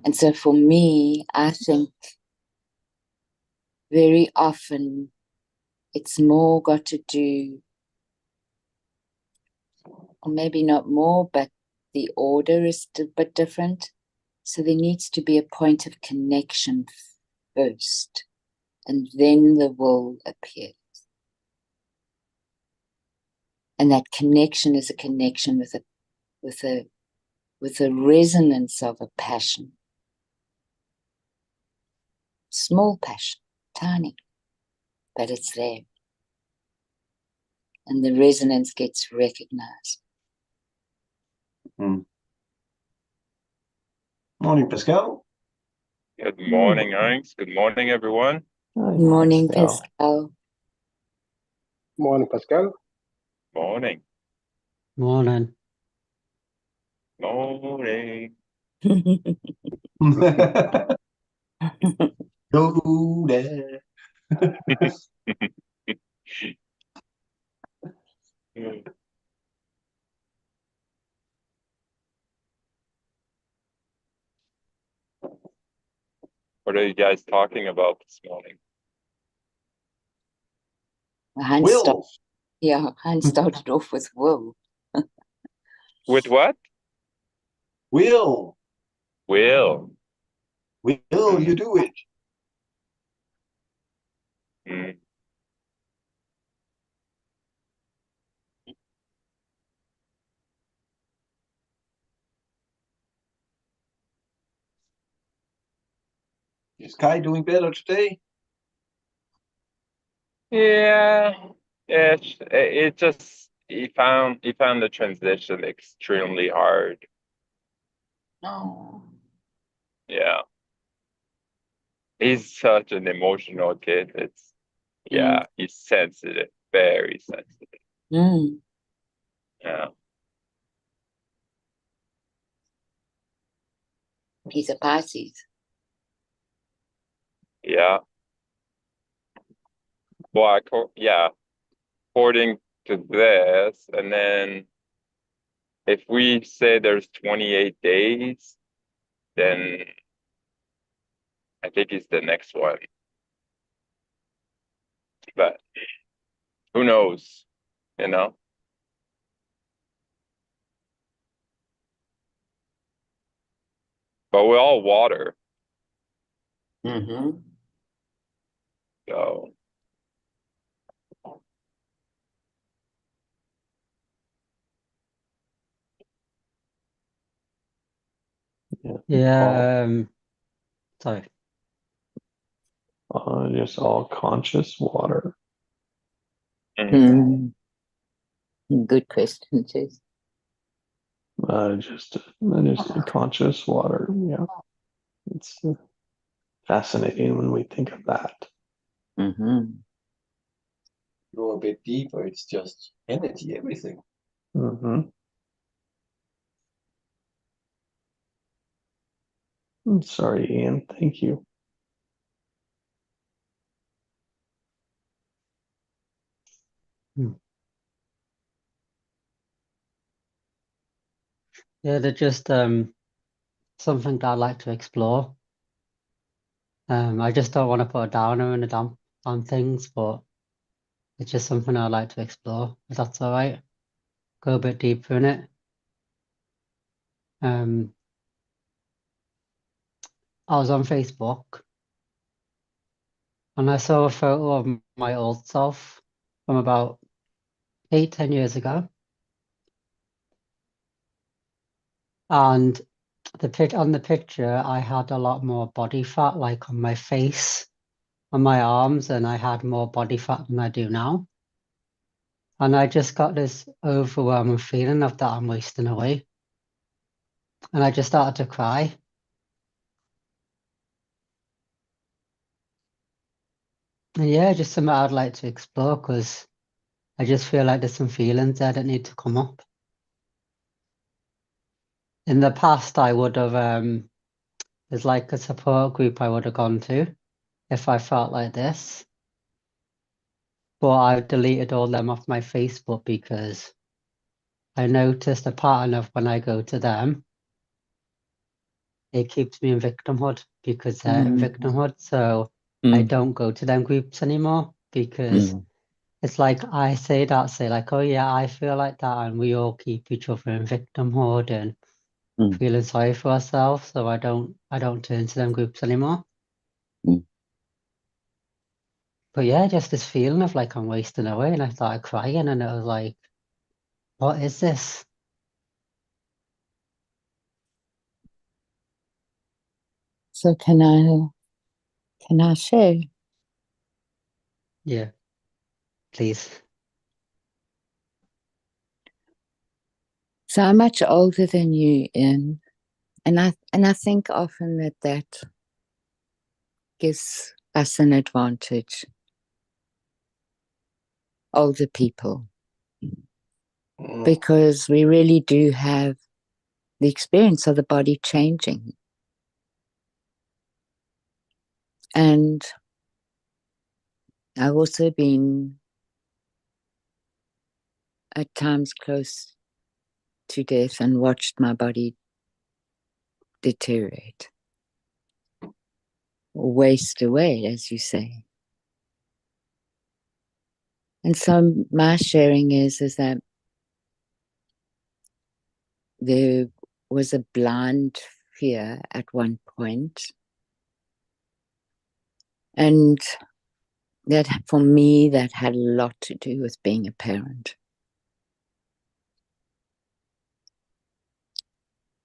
And so for me, I think very often it's more got to do, or maybe not more, but the order is a bit different. So there needs to be a point of connection first, and then the will appears. And that connection is a connection with a resonance of a passion. Small passion, tiny, but it's there. And the resonance gets recognized. Morning, Pascal. Good morning, Ernst. Good morning, everyone. Good morning, Pascal. Morning, Pascal. Morning. Morning. Morning. Go there. What are you guys talking about this morning? Hans started off with will. With what? Will. Will. Will you do it? Mm. Is Kai doing better today? Yeah. It just he found the transition extremely hard. Oh. Yeah. He's such an emotional kid. He's sensitive, very sensitive. Mm. Yeah. He's a Pisces. Yeah. Well, according to this, and then if we say there's 28 days, then I think it's the next one. But who knows, you know? But we're all water. Mm-hmm. So Yeah. Sorry. Just all conscious water. Mm. Good question, Chase. Just conscious water. Yeah, it's fascinating when we think of that. Mm-hmm. Go a bit deeper. It's just energy, everything. Mm-hmm. Sorry, Ian. Thank you. Yeah, they're just something that I like to explore. I just don't want to put a downer in on things, but it's just something I like to explore, if that's all right. Go a bit deeper in it. I was on Facebook and I saw a photo of my old self from about 8-10 years ago. And on the picture, I had a lot more body fat, like on my face, on my arms, and I had more body fat than I do now. And I just got this overwhelming feeling of that I'm wasting away. And I just started to cry. And yeah, just something I'd like to explore because I just feel like there's some feelings there that need to come up. In the past, I would have, there's like a support group I would have gone to if I felt like this. But I've deleted all them off my Facebook because I noticed a pattern of when I go to them, it keeps me in victimhood because they're in victimhood. So I don't go to them groups anymore because it's like I say like, oh yeah, I feel like that, and we all keep each other in victimhood and feeling sorry for ourselves. So I don't turn to them groups anymore. But yeah, just this feeling of like I'm wasting away, and I started crying, and it was like, what is this? So can I share? Yeah, please. So I'm much older than you, Ian, and I think often that gives us an advantage. Older people, because we really do have the experience of the body changing. And I've also been at times close to death and watched my body deteriorate or waste away, as you say. And so my sharing is that there was a blind fear at one point, and that for me that had a lot to do with being a parent.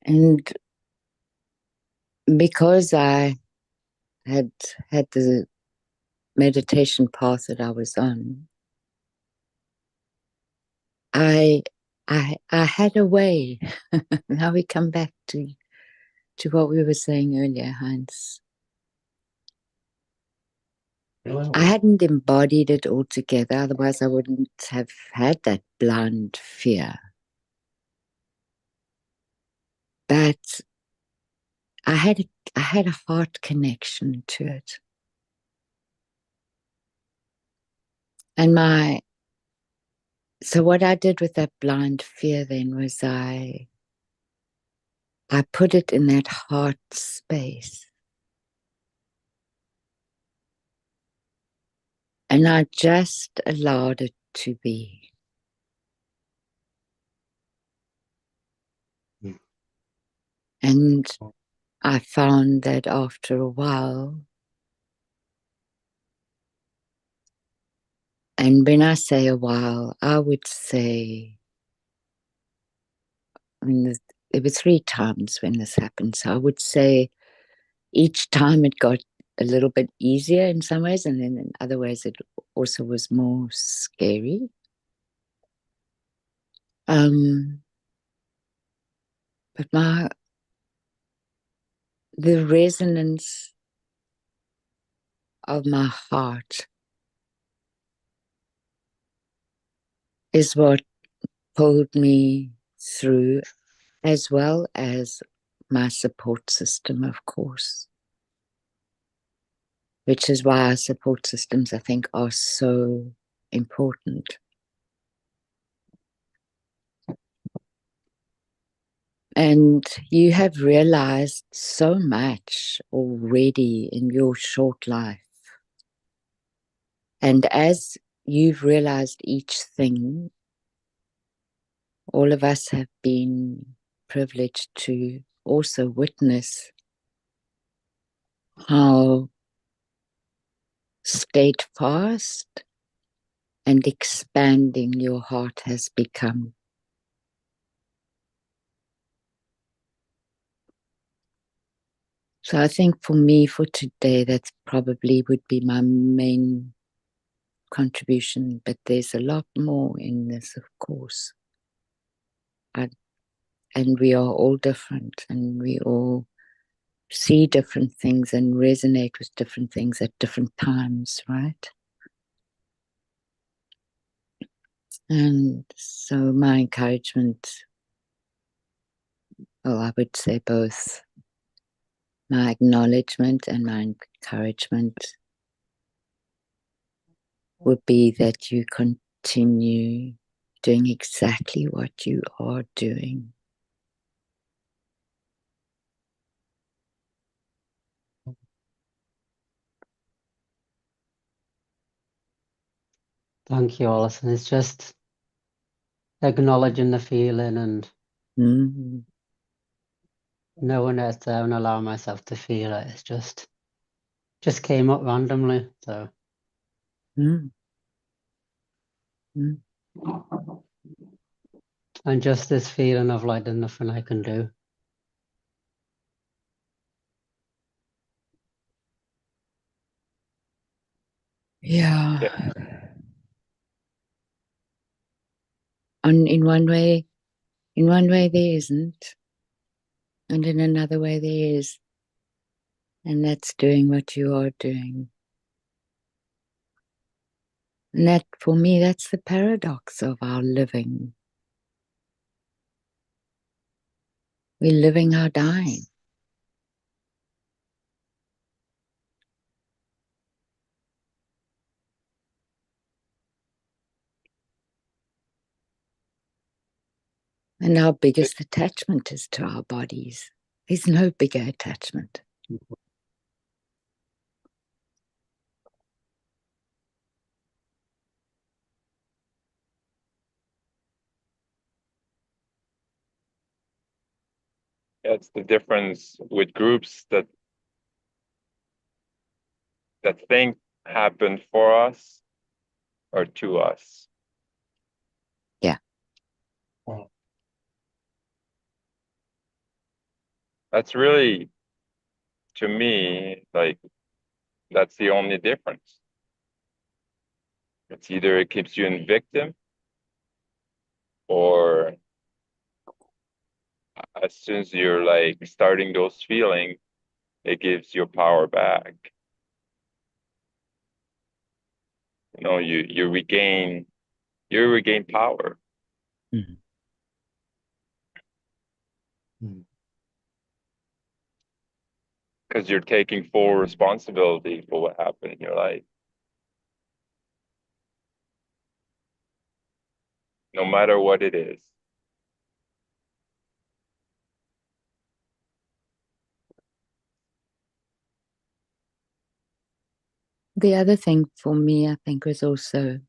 And because I had the meditation path that I was on, I had a way. Now we come back to what we were saying earlier, Heinz. I hadn't embodied it altogether, otherwise I wouldn't have had that blind fear. But I had a heart connection to it. And so what I did with that blind fear then was I put it in that heart space. And I just allowed it to be. And I found that after a while, and when I say a while, I would say, there were 3 times when this happened. So I would say each time it got a little bit easier in some ways, and then in other ways it also was more scary. But the resonance of my heart is what pulled me through, as well as my support system, of course, which is why our support systems, I think, are so important. And you have realized so much already in your short life. And as you've realized each thing, all of us have been privileged to also witness how steadfast and expanding your heart has become. So I think for me, for today, that probably would be my main contribution, but there's a lot more in this, of course. And we are all different, and we all see different things and resonate with different things at different times, right? And so my encouragement, well, I would say both my acknowledgement and my encouragement would be that you continue doing exactly what you are doing. Thank you, Allison. It's just acknowledging the feeling and Mm. knowing it's there and allowing myself to feel it. It's just came up randomly. So Mm. Mm. and just this feeling of like there's nothing I can do. Yeah. Yeah. And in one way there isn't, and in another way there is, and that's doing what you are doing. And that, for me, that's the paradox of our living. We're living our dying. And our biggest attachment is to our bodies. There's no bigger attachment. It's the difference with groups that think happened for us or to us. Yeah. That's really, to me, like, that's the only difference. It's either it keeps you in victim, or as soon as you're like starting those feelings, it gives your power back. You know, you regain power. Mm-hmm. Because you're taking full responsibility for what happened in your life. No matter what it is. The other thing for me, I think, was also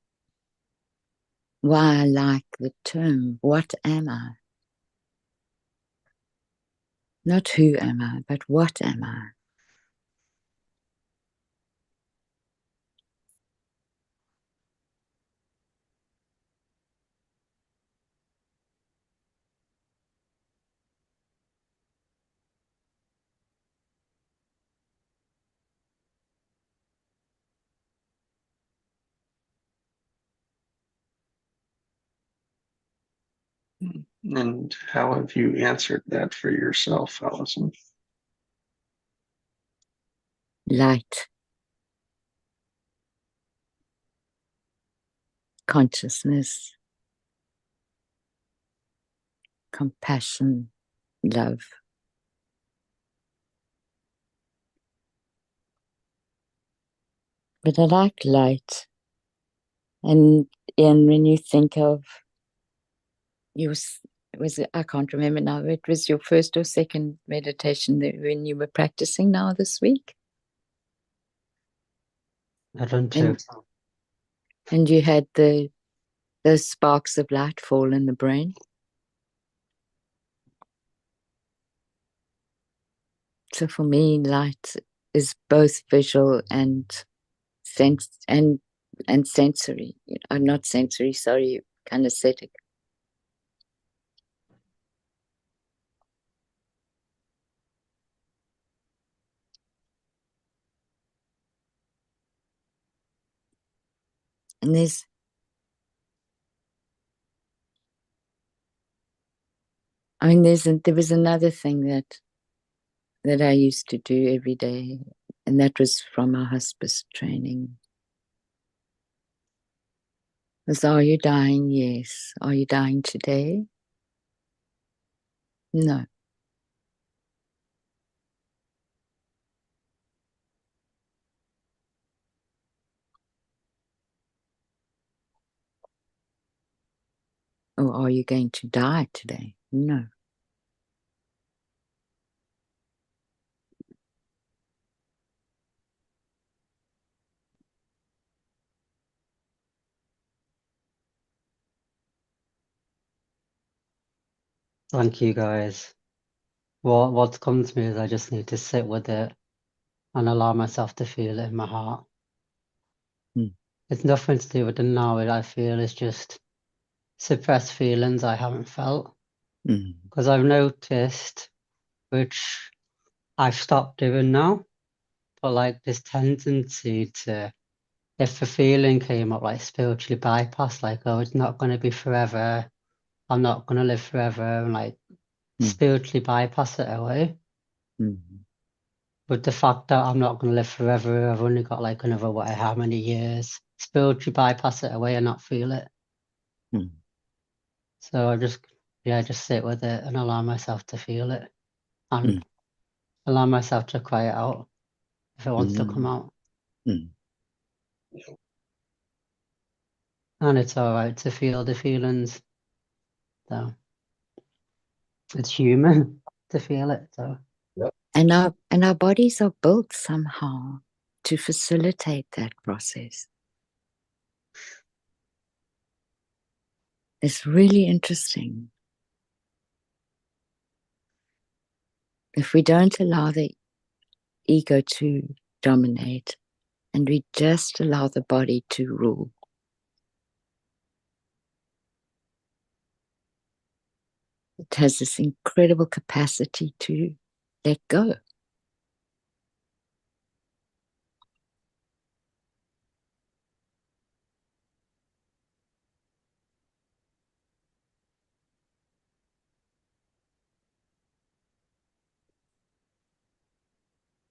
why I like the term, what am I? Not who am I, but what am I? And how have you answered that for yourself, Allison? Light, consciousness, compassion, love. But I like light. And when you think of I can't remember now, it was your first or second meditation when you were practicing now this week? I don't too. And you had those sparks of light fall in the brain. So for me, light is both visual and sensory. I'm not sensory, sorry, kinesthetic. And there was another thing that I used to do every day, and that was from our hospice training. Was, are you dying? Yes. Are you dying today? No. Or are you going to die today? No. Thank you, guys. What's come to me is I just need to sit with it and allow myself to feel it in my heart. It's nothing to do with the now. I feel it's just suppressed feelings I haven't felt. Because I've noticed, which I've stopped doing now, but like this tendency to, if a feeling came up, like spiritually bypass, like, oh, it's not going to be forever, I'm not going to live forever, and like spiritually bypass it away. But the fact that I'm not going to live forever, I've only got like another, how many years, spiritually bypass it away and not feel it. So I just sit with it and allow myself to feel it and allow myself to cry it out if it wants to come out. And it's all right to feel the feelings. So it's human to feel it. So And our bodies are built somehow to facilitate that process. It's really interesting. If we don't allow the ego to dominate and we just allow the body to rule, it has this incredible capacity to let go.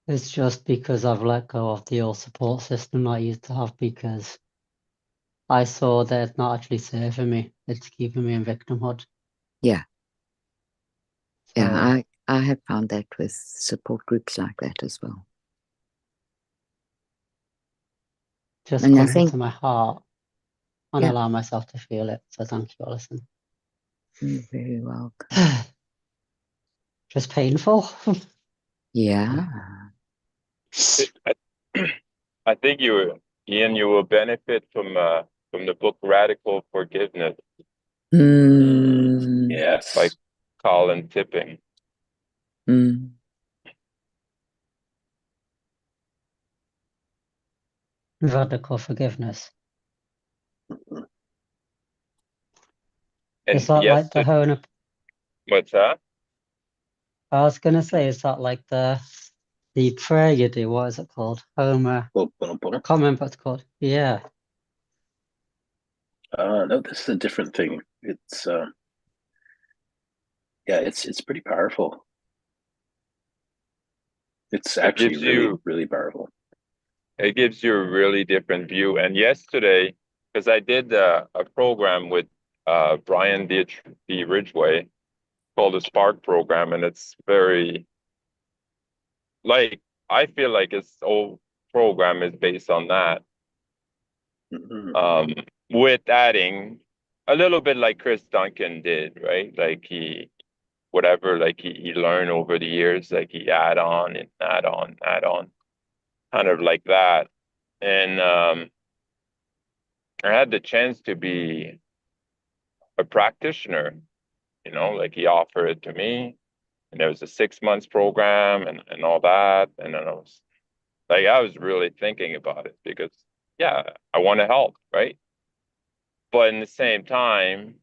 it's just because I've let go of the old support system I used to have, because I saw that it's not actually serving me. It's keeping me in victimhood. Yeah. So Yeah, I have found that with support groups like that as well. just And I come think into my heart and Yeah. allow myself to feel it. So thank you, Allison. you're very welcome. Just painful. Yeah. I think Ian, you will benefit from the book Radical Forgiveness Yes. by Colin Tipping. Radical forgiveness. And Is that like the Hona? what's that? I was gonna say, is that like the prayer you do? What is it called? Homer. I can't remember what it's called. Yeah. No, this is a different thing. It's it's pretty powerful. It's actually really powerful. It gives you a really different view. And yesterday, because I did a program with Brian D. Ridgway called the Spark Program, and it's very, like, I feel like his whole program is based on that. With adding a little bit like Chris Duncan did, right? Like he learned over the years, like he add on, kind of like that. And I had the chance to be a practitioner, like he offered it to me, and there was a 6 months program and all that. And then I was really thinking about it because, yeah, I want to help, right? But in the same time,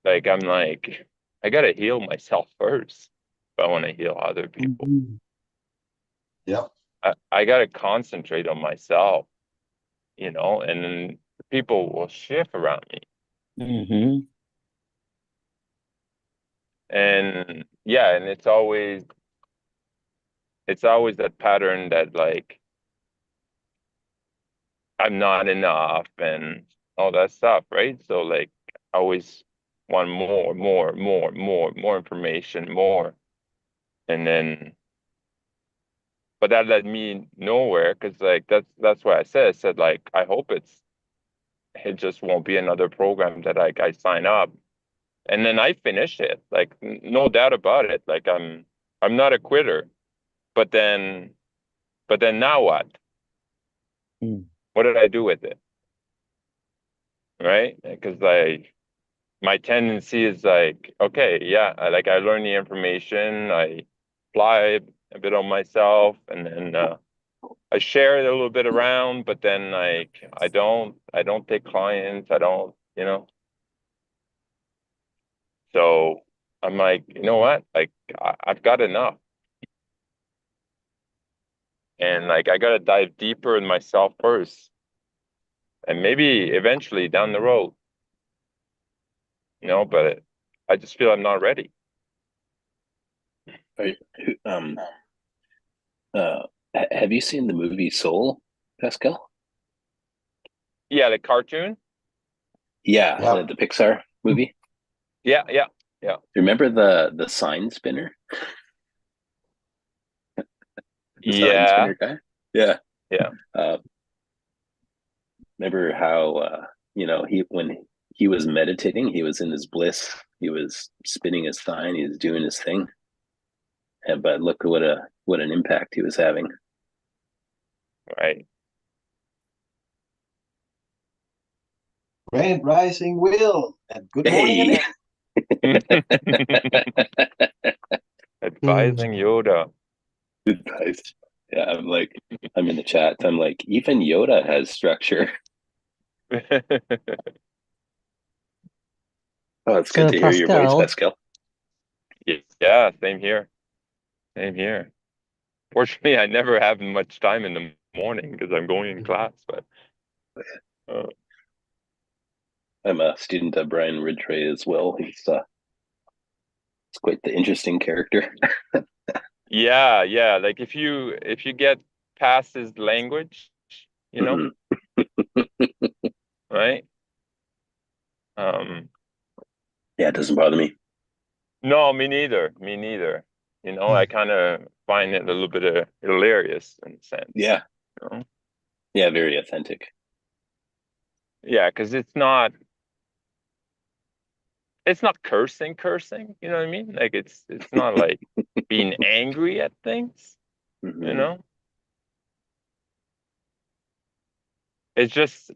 like, I'm like, I got to heal myself first if I want to heal other people. Yeah. I got to concentrate on myself, and then people will shift around me. And yeah, and it's always that pattern that, like, I'm not enough and all that stuff, right? So, like, I always want more information, more. And then, but that led me nowhere, because, like, that's why I said, like, I hope it just won't be another program that I sign up and then I finish it. Like, no doubt about it. Like, I'm not a quitter. But then now what? What did I do with it? Right? Because my tendency is like, okay, yeah, I learn the information, I apply a bit on myself, and then I share it a little bit around, but then like I don't take clients, I don't, you know. So I'm like, you know what? Like I've got enough. And like I gotta dive deeper in myself first. And maybe eventually down the road, you know, but I just feel I'm not ready. Are, have you seen the movie Soul, Pascal? Yeah, the cartoon. Yeah, Yeah. the Pixar movie. Yeah. Remember the sign spinner? The sign Yeah. spinner guy? Yeah. Yeah. Uh, remember how when he was meditating, he was in his bliss. He was spinning his sign. He was doing his thing. But look what an impact he was having. Right. Grand Rising Will, and good morning. Hey. Advising Yoda. Nice. Yeah, I'm in the chat. I'm like, even Yoda has structure. Oh, it's good So to hear your voice, Pascal, Pascal. Yeah, same here. Same here. Fortunately, I never have much time in the morning because I'm going in class, but I'm a student of Brian Ridgway as well. He's quite the interesting character. yeah. Like if you get past his language, you know, right? Yeah, it doesn't bother me. No, me neither. Me neither. You know, I kind of find it a little bit hilarious in a sense. Yeah. You know? Yeah, very authentic. Yeah, because it's not cursing, you know what I mean? Like it's not like being angry at things, you know? It's just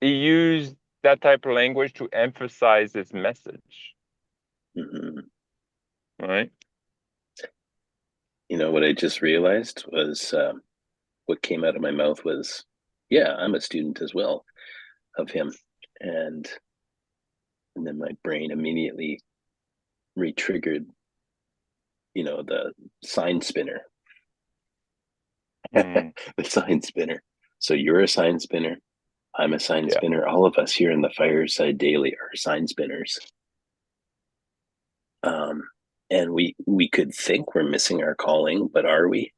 he used that type of language to emphasize his message. Right? You know what I just realized was what came out of my mouth was, yeah, I'm a student as well of him. And then my brain immediately re-triggered, the sign spinner. The sign spinner. So you're a sign spinner. I'm a sign spinner. All of us here in the Fireside Daily are sign spinners. And we could think we're missing our calling, but are we?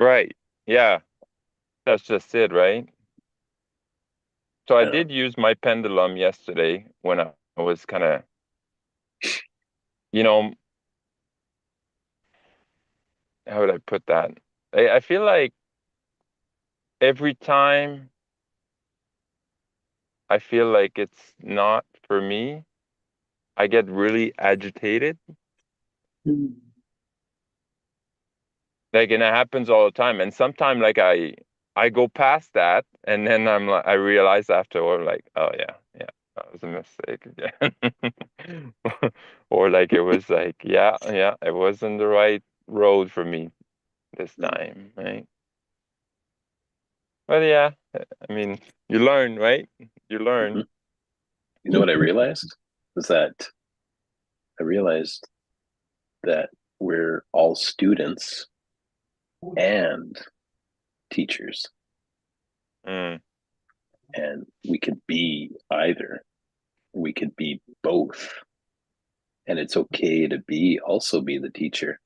Right. Yeah. That's just it, right? So I did use my pendulum yesterday when I was kind of, you know, how would I put that? I feel like every time I feel like it's not for me, I get really agitated. Like, and it happens all the time. And sometimes, like, I go past that, and then I'm like, I realize afterward, like, oh yeah, that was a mistake again. Or like it was like, yeah, it wasn't the right road for me this time, right? But yeah, I mean, you learn, right? You learn. You know what I realized was that I realized that we're all students and teachers. And we could be either. We could be both. And it's okay to also be the teacher.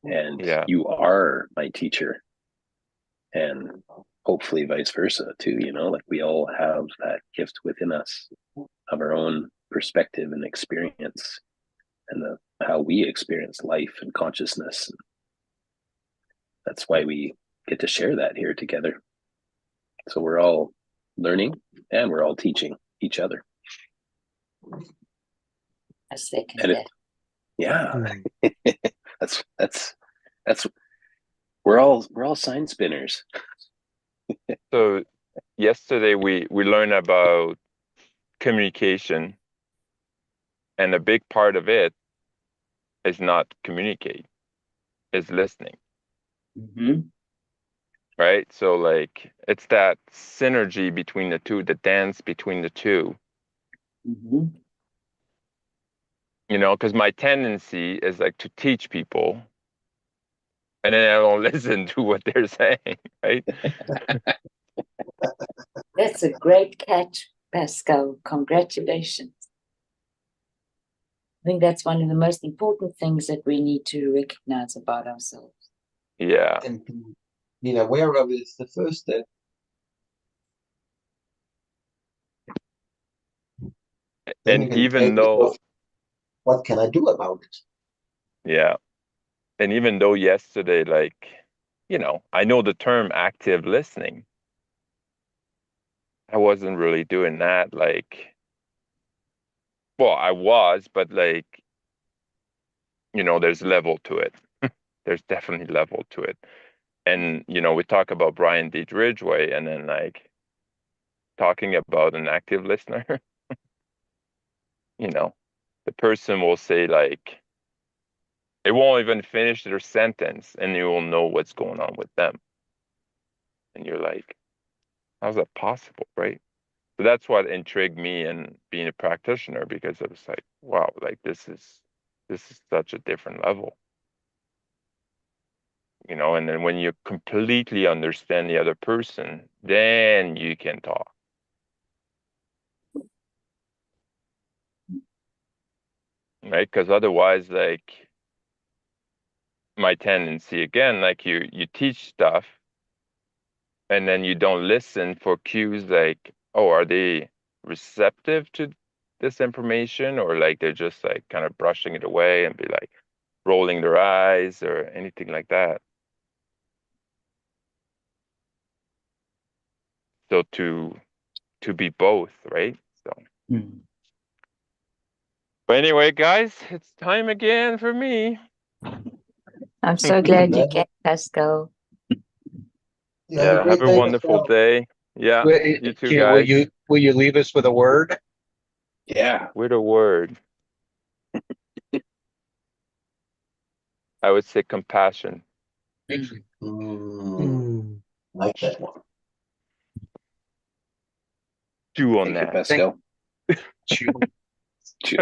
And you are my teacher. And hopefully vice versa too, like we all have that gift within us of our own perspective and experience and how we experience life and consciousness. That's why we get to share that here together. So we're all learning and we're all teaching each other. I second that. Yeah. that's we're all sign spinners. So yesterday we learned about communication, and a big part of it is not communicate, is listening. Mm-hmm. Right? So like it's that synergy between the two, the dance between the two. Mm-hmm. You know, because my tendency is like to teach people, and then I don't listen to what they're saying, right? That's a great catch, Pascal. Congratulations. I think that's one of the most important things that we need to recognize about ourselves. Yeah. And being aware of it is the first step. Then And even though, what can I do about it? yeah, and even though yesterday, like, you know, I know the term active listening, I wasn't really doing that. Like, well, I was, but like, you know, there's level to it. There's definitely level to it. And, you know, we talk about Brian D. Ridgway, and then like talking about an active listener, you know, the person will say like, it won't even finish their sentence and you will know what's going on with them. And you're like, how's that possible, right? So that's what intrigued me in being a practitioner, because it was like, wow, like this is such a different level. You know, and then when you completely understand the other person, then you can talk. Right? Because otherwise, like my tendency again, like you teach stuff and then you don't listen for cues like, oh, are they receptive to this information, or like they're just like kind of brushing it away and be like rolling their eyes or anything like that. So to be both, right? So but anyway, guys, it's time again for me. I'm so glad you came, Pascal. Yeah, have a wonderful day. Yeah, you too, guys. Will you leave us with a word? Yeah. With a word, I would say compassion. Like that one. Chew on Thank you, that. Pascal. Chew. Chew.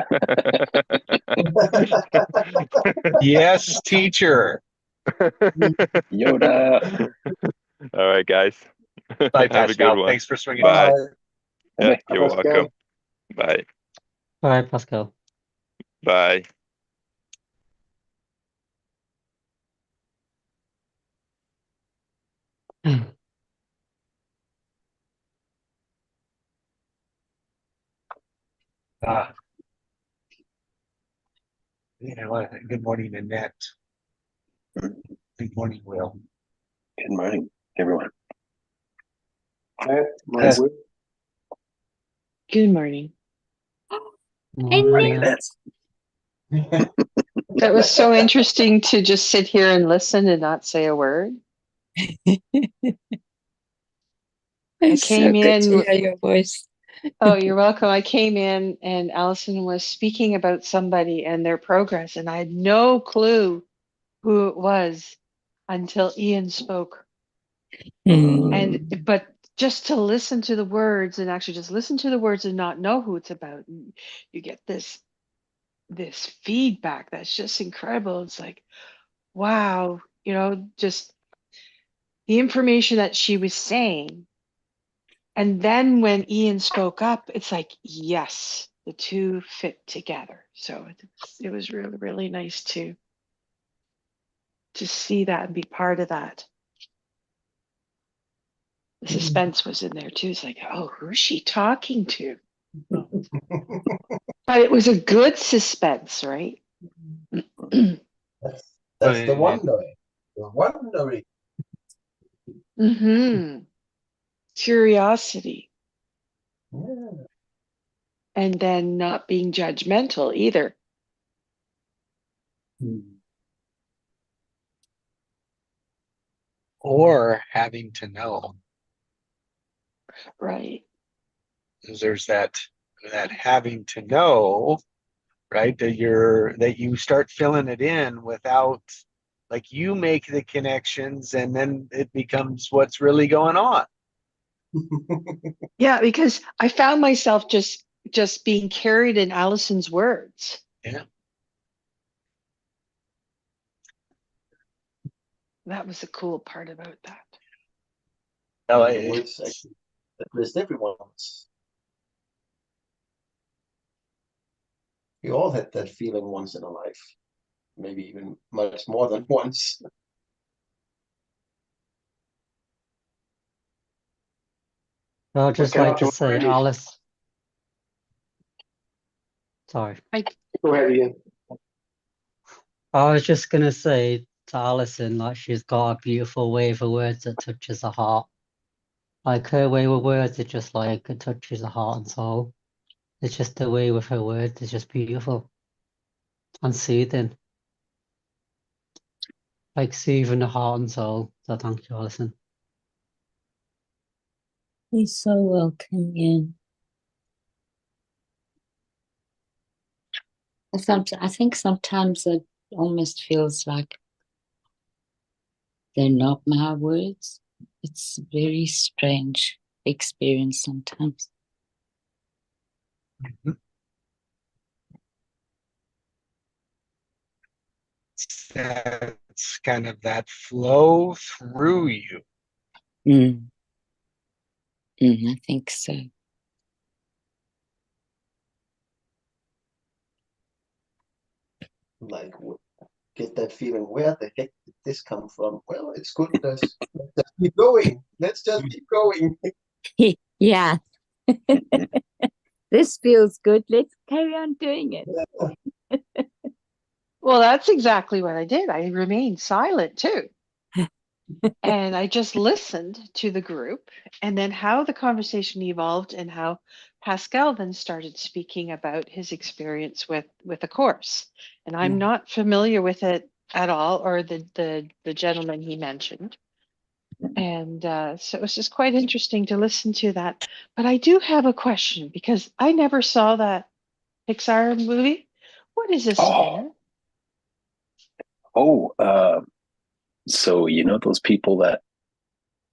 Yes, teacher. Yoda. All right, guys. Bye, Have a good Pascal. one. Thanks for swinging. Bye. Bye. Yeah, Bye. you're Pascal. welcome. Bye. All right, Pascal. Bye. Good morning, Annette. Good morning, Will. Good morning, everyone. Good morning. Morning, Annette. That was so interesting to just sit here and listen and not say a word. I came in. To hear your voice. Oh, you're welcome. I came in and Allison was speaking about somebody and their progress, and I had no clue who it was until Ian spoke. But just to listen to the words and actually just listen to the words and not know who it's about, you get this feedback that's just incredible. It's like, wow, just the information that she was saying. And then when Ian spoke up, it's like, yes, the two fit together. So it was really, really nice to see that and be part of that. The suspense was in there too. It's like, oh, who's she talking to? But it was a good suspense, right? That's the wondering. The wondering. Curiosity. Yeah. And then not being judgmental either. Or having to know. Right. Because there's that that having to know, right? That you start filling it in without, like, you make the connections and then it becomes what's really going on. Yeah, because I found myself just being carried in Allison's words. Yeah. That was the cool part about that. Well, it's actually at least everyone's. We all had that feeling once in a life, maybe even much more than once. I'd just Okay, like to I'm say, ready. Alice. Sorry. Go ahead, Ian. I was just gonna say to Alison, like, she's got a beautiful way of words that touches the heart. Like, her way with words, it just like it touches the heart and soul. It's just the way with her words, it's just beautiful and soothing. Like soothing the heart and soul. So thank you, Alison. You're so welcome, Ian. I think sometimes it almost feels like they're not my words. It's a very strange experience sometimes. Mm-hmm. That's kind of that flow through you. I think so. Like, get that feeling. Where the heck did this come from? Well, it's good. Let's just keep going. Let's just keep going. Yeah. This feels good. Let's carry on doing it. Well, that's exactly what I did. I remained silent too. And I just listened to the group and then how the conversation evolved and how Pascal then started speaking about his experience with the course. And I'm not familiar with it at all, or the gentleman he mentioned. And so it was just quite interesting to listen to that. But I do have a question because I never saw that Pixar movie. What is a spinner? So you know those people that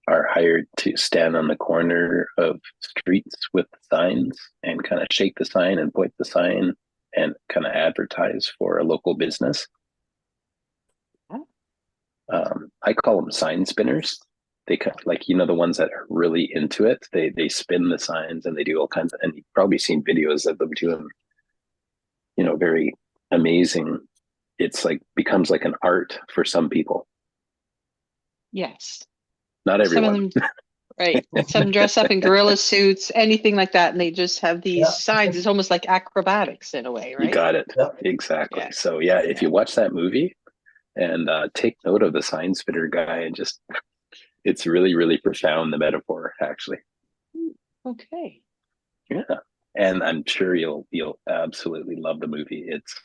are hired to stand on the corner of streets with signs and kind of shake the sign and point the sign and kind of advertise for a local business? I call them sign spinners. They like, you know, the ones that are really into it. They spin the signs and they do all kinds of, and you've probably seen videos of them doing, you know, very amazing. It's like becomes like an art for some people. Yes. Not everyone. Some of them, right. Some dress up in gorilla suits, anything like that, and they just have these signs. It's almost like acrobatics in a way, right? You got it. Exactly. Yeah. So yeah, if you watch that movie and take note of the sign spinner guy, and just it's really, really profound, the metaphor, actually. Okay. Yeah. And I'm sure you'll absolutely love the movie. It's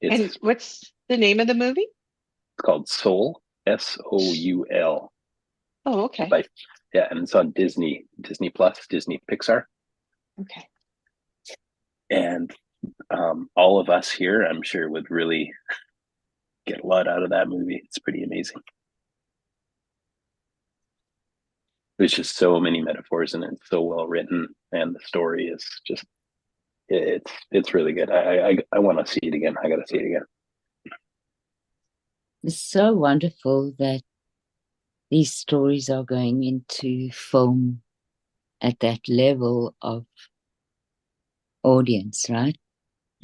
And what's the name of the movie? It's called Soul, Soul. Oh, okay. Yeah, and it's on Disney Plus, Disney Pixar. Okay. And all of us here, I'm sure, would really get a lot out of that movie. It's pretty amazing. There's just so many metaphors in it, so well written, and the story is just it's really good. I want to see it again. I got to see it again. It's so wonderful that these stories are going into film at that level of audience, right?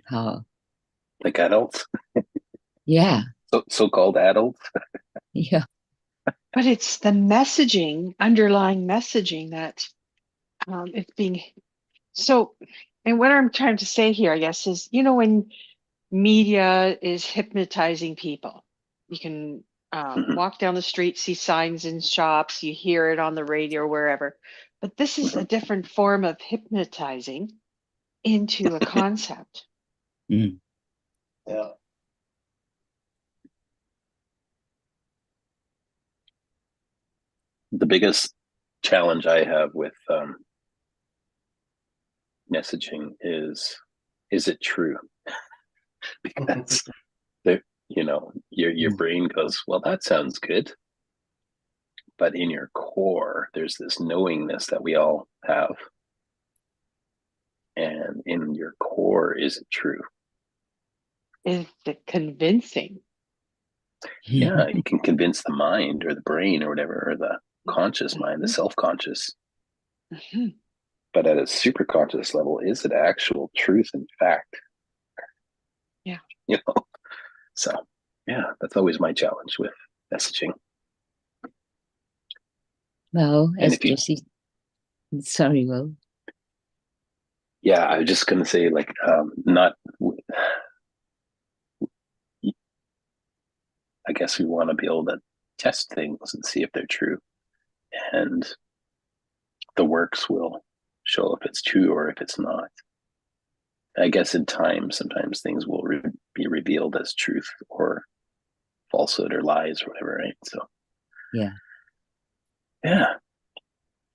How? Like adults? Yeah. So-called adults? Yeah. But it's the messaging, underlying messaging that it's being so. And what I'm trying to say here, I guess, is, you know, when media is hypnotizing people, you can walk down the street, see signs in shops, you hear it on the radio or wherever. But this is a different form of hypnotizing into a concept. Yeah. The biggest challenge I have with messaging is it true? Because your brain goes, well, that sounds good. But in your core, there's this knowingness that we all have. And in your core, is it true? Is it convincing? Yeah, you can convince the mind or the brain or whatever, or the conscious mind, the self-conscious. Mm-hmm. But at a super conscious level, is it actual truth and fact? Yeah. So yeah, that's always my challenge with messaging. Well, as Jesse, sorry, Will. Yeah, I was just going to say, like, I guess we want to be able to test things and see if they're true. And the works will show if it's true or if it's not. I guess in time, sometimes things will be revealed as truth or falsehood or lies or whatever, right? So, yeah.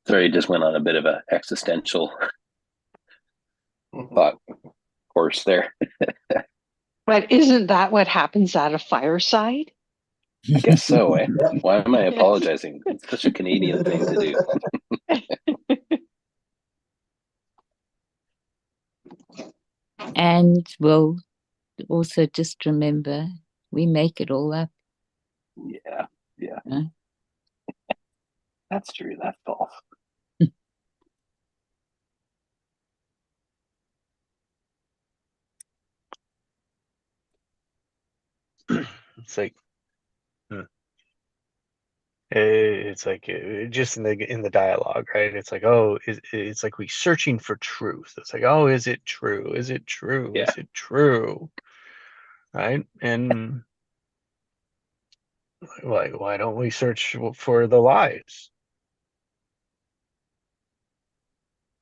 Sorry, just went on a bit of an existential thought course there. But isn't that what happens at a fireside? I guess so, eh? Why am I apologizing? It's such a Canadian thing to do. And we'll also just remember, we make it all up. Yeah. Huh? That's true. That's false. It's like, it's like just in the dialogue, right? It's like, oh, it's like we searching for truth. It's like, oh, is it true? Is it true? Yeah. Is it true? Right? And like, why don't we search for the lies?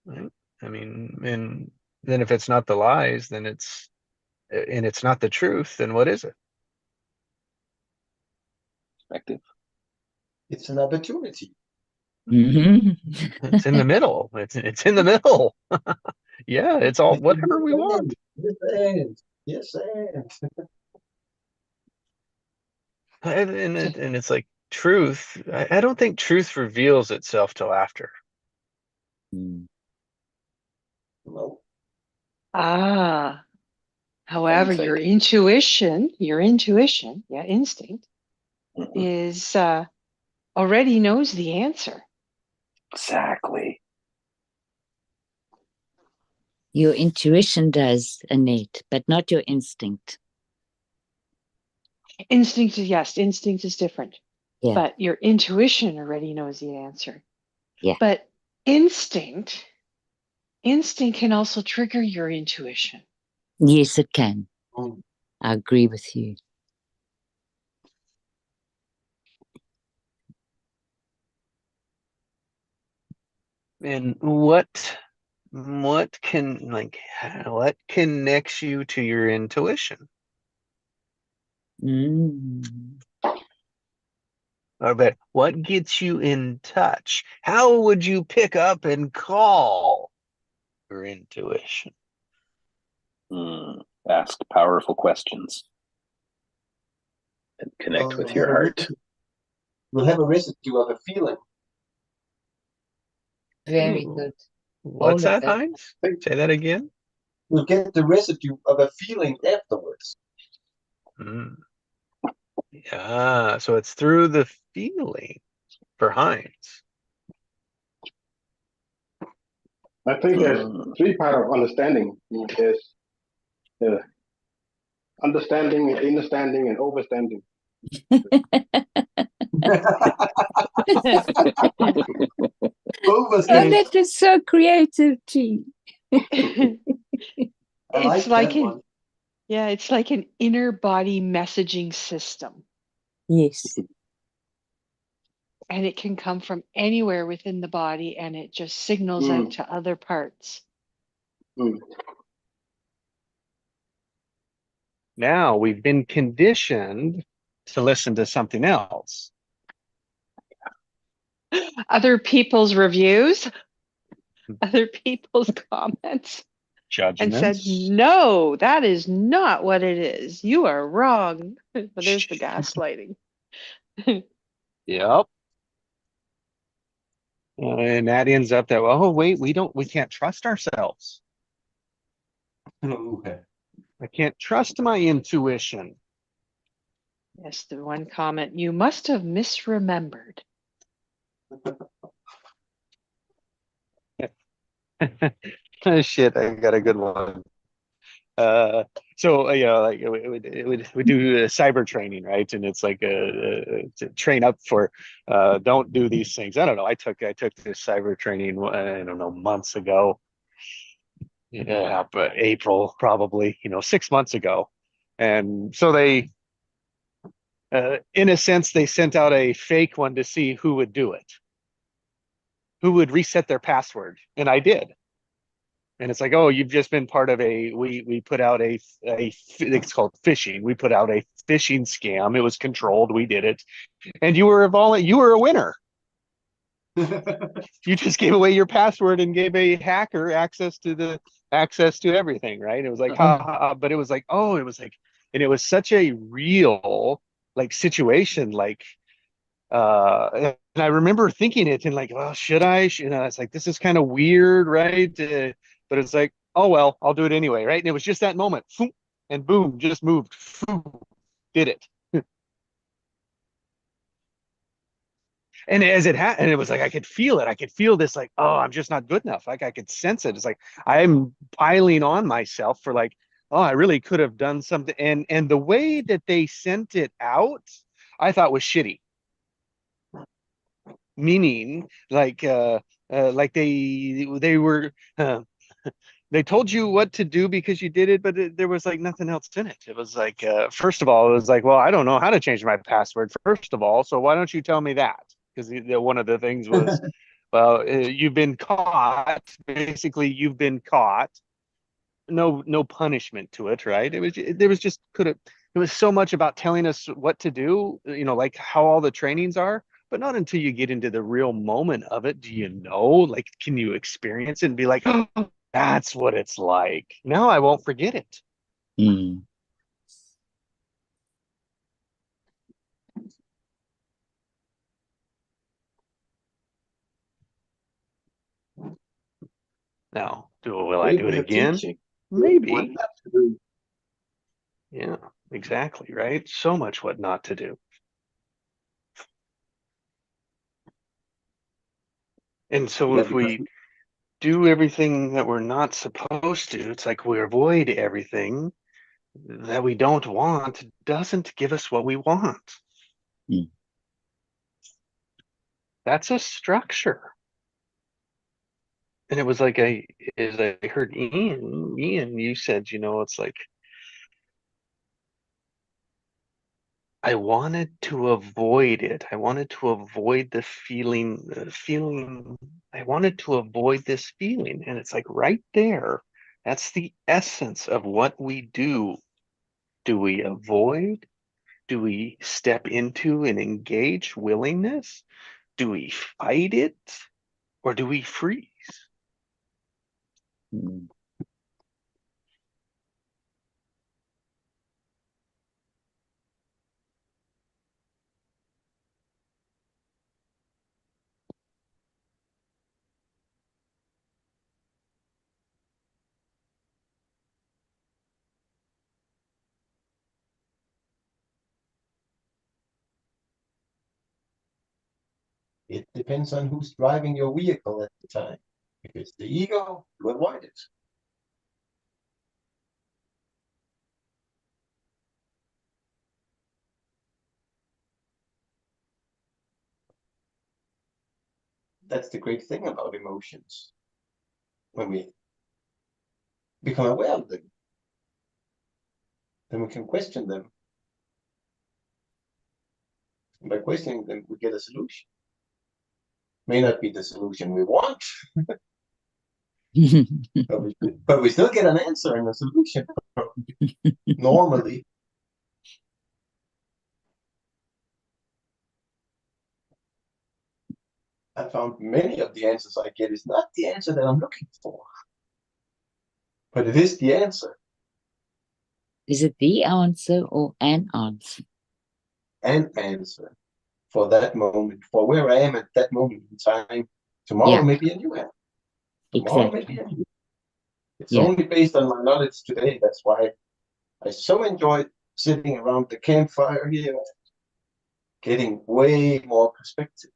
Right? I mean, and then if it's not the lies, then it's not the truth, then what is it? Perspective. It's an opportunity. Mm-hmm. It's in the middle. It's in the middle. Yeah, it's all whatever we want. Yes, And it's like truth. I don't think truth reveals itself till after. No. However, your intuition, instinct, is already knows the answer. Exactly. Your intuition does, Annette, but not your instinct. Instinct is different. Yeah. But your intuition already knows the answer. Yeah. But instinct can also trigger your intuition. Yes, it can. I agree with you. And what connects you to your intuition? But what gets you in touch? How would you pick up and call your intuition? Ask powerful questions and connect with your heart. We'll have a residue of a feeling. Very good. What's that, Heinz? Say that again. We'll get the residue of a feeling afterwards. Yeah, so it's through the feeling for Heinz. I think there's three parts of understanding. There's understanding, understanding, and overstanding. That is so creative, G. It's like an inner body messaging system. Yes. And it can come from anywhere within the body, and it just signals out to other parts. Now we've been conditioned to listen to something else. Other people's reviews. other people's comments and said, Judgments. no, that is not what it is. You are wrong. But there's the gaslighting. Yep. And that ends up that, oh, wait, we can't trust ourselves. I can't trust my intuition. Yes, the one comment, you must have misremembered. Shit, I got a good one. So like we do cyber training, right? And it's like to train up for don't do these things. I don't know. I took this cyber training, I don't know, months ago. Yeah, but April probably, 6 months ago. And so they in a sense they sent out a fake one to see who would do it, who would reset their password, and I did. And it's like, oh, you've just been part of we put out a it's called phishing. We put out a phishing scam. It was controlled. We did it, and you were a winner. You just gave away your password and gave a hacker access to everything, right? It was like, but it was like, oh, it was like, and it was such a real like situation, like and I remember thinking it and like, well, should I? It's like, this is kind of weird, right? But it's like, oh, well, I'll do it anyway, right? And it was just that moment, and boom, just moved, did it. And and it was like, I could feel it. I could feel this, like, oh, I'm just not good enough. Like I could sense it. It's like, I'm piling on myself for like, oh, I really could have done something. And the way that they sent it out, I thought was shitty. Meaning like they were they told you what to do because you did it, but there was like nothing else in it. It was like first of all, it was like, well, I don't know how to change my password, first of all, so why don't you tell me that? Because one of the things was well, you've been caught, basically you've been caught, no punishment to it, right? There was just could have it was so much about telling us what to do, like how all the trainings are, but not until you get into the real moment of it do you know, like, can you experience it and be like, oh, that's what it's like. Now I won't forget it. Now, will I do it again? Maybe. Yeah, exactly, right? So much what not to do. And so if we do everything that we're not supposed to, it's like we avoid everything that we don't want, doesn't give us what we want. That's a structure. And it was like as I heard Ian, you said, it's like I wanted to avoid it. I wanted to avoid the feeling, I wanted to avoid this feeling. And it's like right there. That's the essence of what we do. Do we avoid? Do we step into and engage willingness? Do we fight it? Or do we freeze? It depends on who's driving your vehicle at the time. If it's the ego, you avoid it. That's the great thing about emotions. When we become aware of them, then we can question them. And by questioning them, we get a solution. May not be the solution we want, but we still get an answer and a solution normally. I found many of the answers I get is not the answer that I'm looking for, but it is the answer. Is it the answer or an answer? An answer for that moment, for where I am at that moment in time. Tomorrow may be a new answer. Tomorrow may be a new. It's only based on my knowledge today. That's why I so enjoyed sitting around the campfire here, getting way more perspective.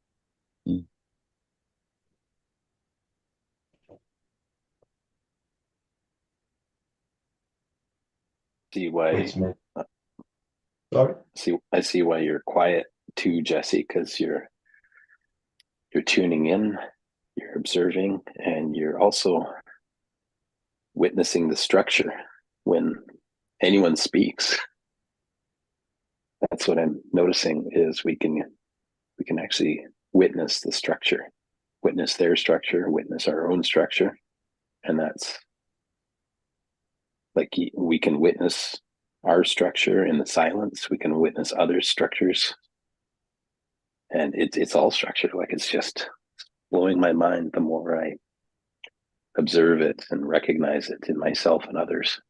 See why? Sorry. I see why you're quiet too, Jesse, because you're tuning in, you're observing, and you're also witnessing the structure when anyone speaks. That's what I'm noticing is we can actually witness the structure, witness their structure, witness our own structure. And that's like we can witness our structure in the silence. We can witness other structures. And it's all structured. Like it's just blowing my mind the more I observe it and recognize it in myself and others.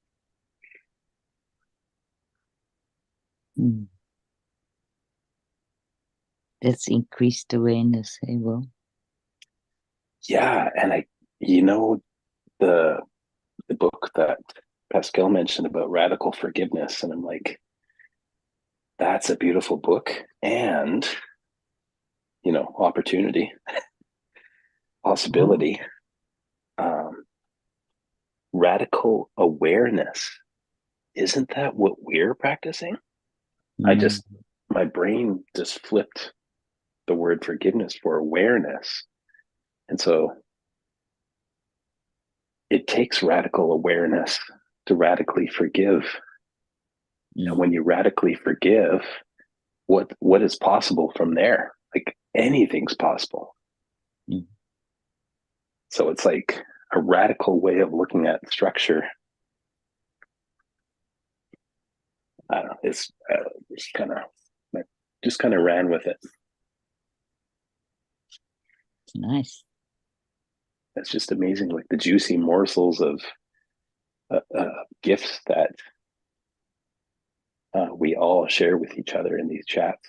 That's increased awareness, hey, Will? Yeah, and the book that Pascal mentioned about radical forgiveness, and I'm like, that's a beautiful book, and opportunity, possibility, radical awareness. Isn't that what we're practicing? My brain just flipped the word forgiveness for awareness. And so it takes radical awareness to radically forgive. And when you radically forgive, what is possible from there? Like anything's possible. So it's like a radical way of looking at structure. I don't know. It's just kind of ran with it. Nice. It's just amazing, like the juicy morsels of gifts that we all share with each other in these chats.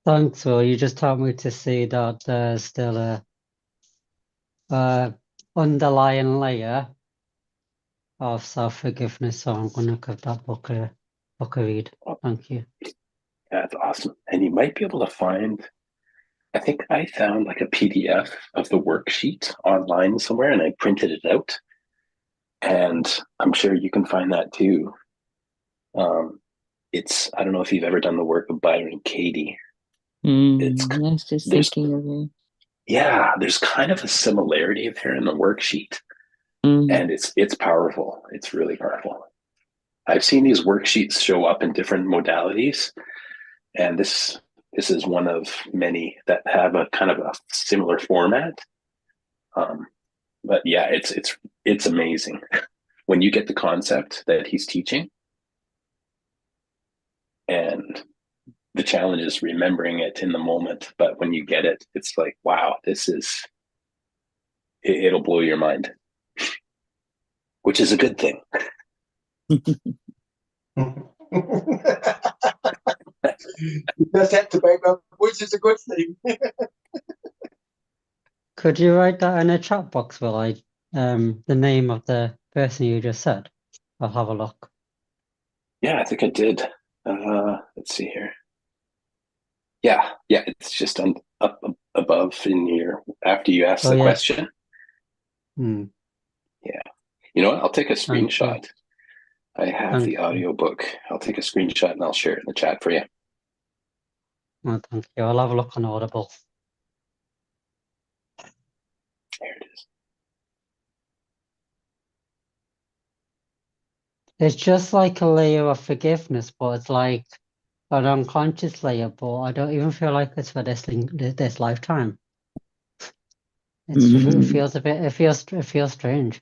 Thanks, Will. You just helped me to see that there's still a underlying layer of self-forgiveness. So I'm going to give that book a read. Thank you. That's awesome. And you might be able to find, I think I found like a PDF of the worksheet online somewhere and I printed it out. And I'm sure you can find that too. I don't know if you've ever done the work of Byron Katie. I was just thinking of you. Yeah, there's kind of a similarity there in the worksheet. And it's powerful. It's really powerful. I've seen these worksheets show up in different modalities. And this is one of many that have a kind of a similar format. But yeah, it's amazing when you get the concept that he's teaching. And the challenge is remembering it in the moment. But when you get it, it's like, wow, it'll blow your mind, which is a good thing. You just have to back up, which is a good thing. Could you write that in a chat box, Will? The name of the person you just said. I'll have a look. Yeah, I think I did. Let's see here. Yeah, it's just up above in here after you ask the question. Yeah. You know what? I'll take a screenshot. I have the audiobook. I'll take a screenshot and I'll share it in the chat for you. Oh, thank you. I'll have a look on Audible. There it is. It's just like a layer of forgiveness, but it's like an unconscious layer, but I don't even feel like it's for this lifetime. It feels a bit. It feels strange.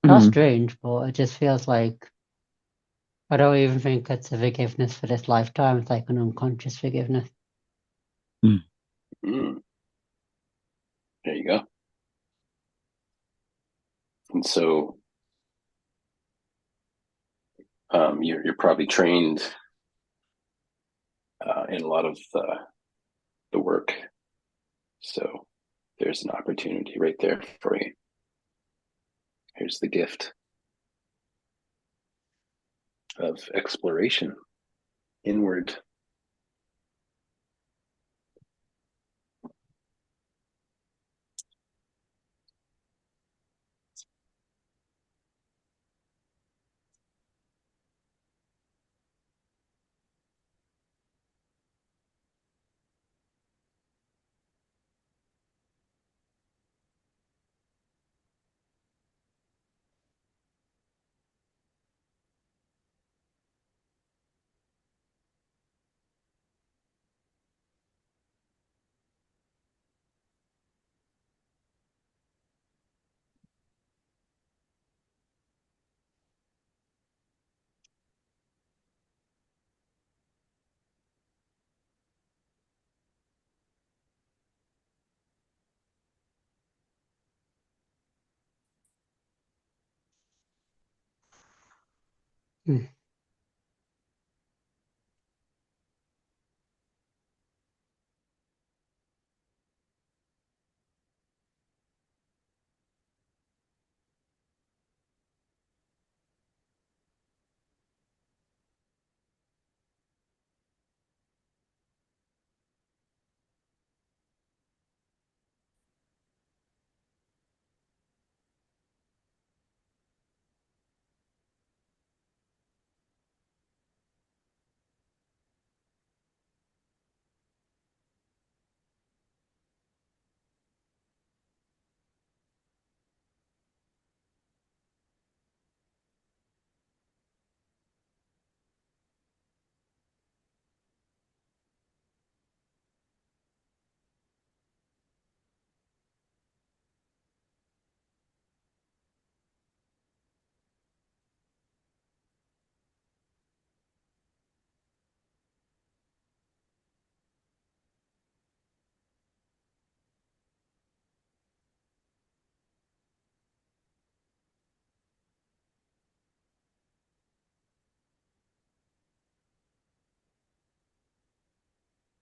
Not strange, but it just feels like I don't even think it's a forgiveness for this lifetime. It's like an unconscious forgiveness. There you go. And so you're probably trained in a lot of the work. So there's an opportunity right there for you. Here's the gift of exploration inward.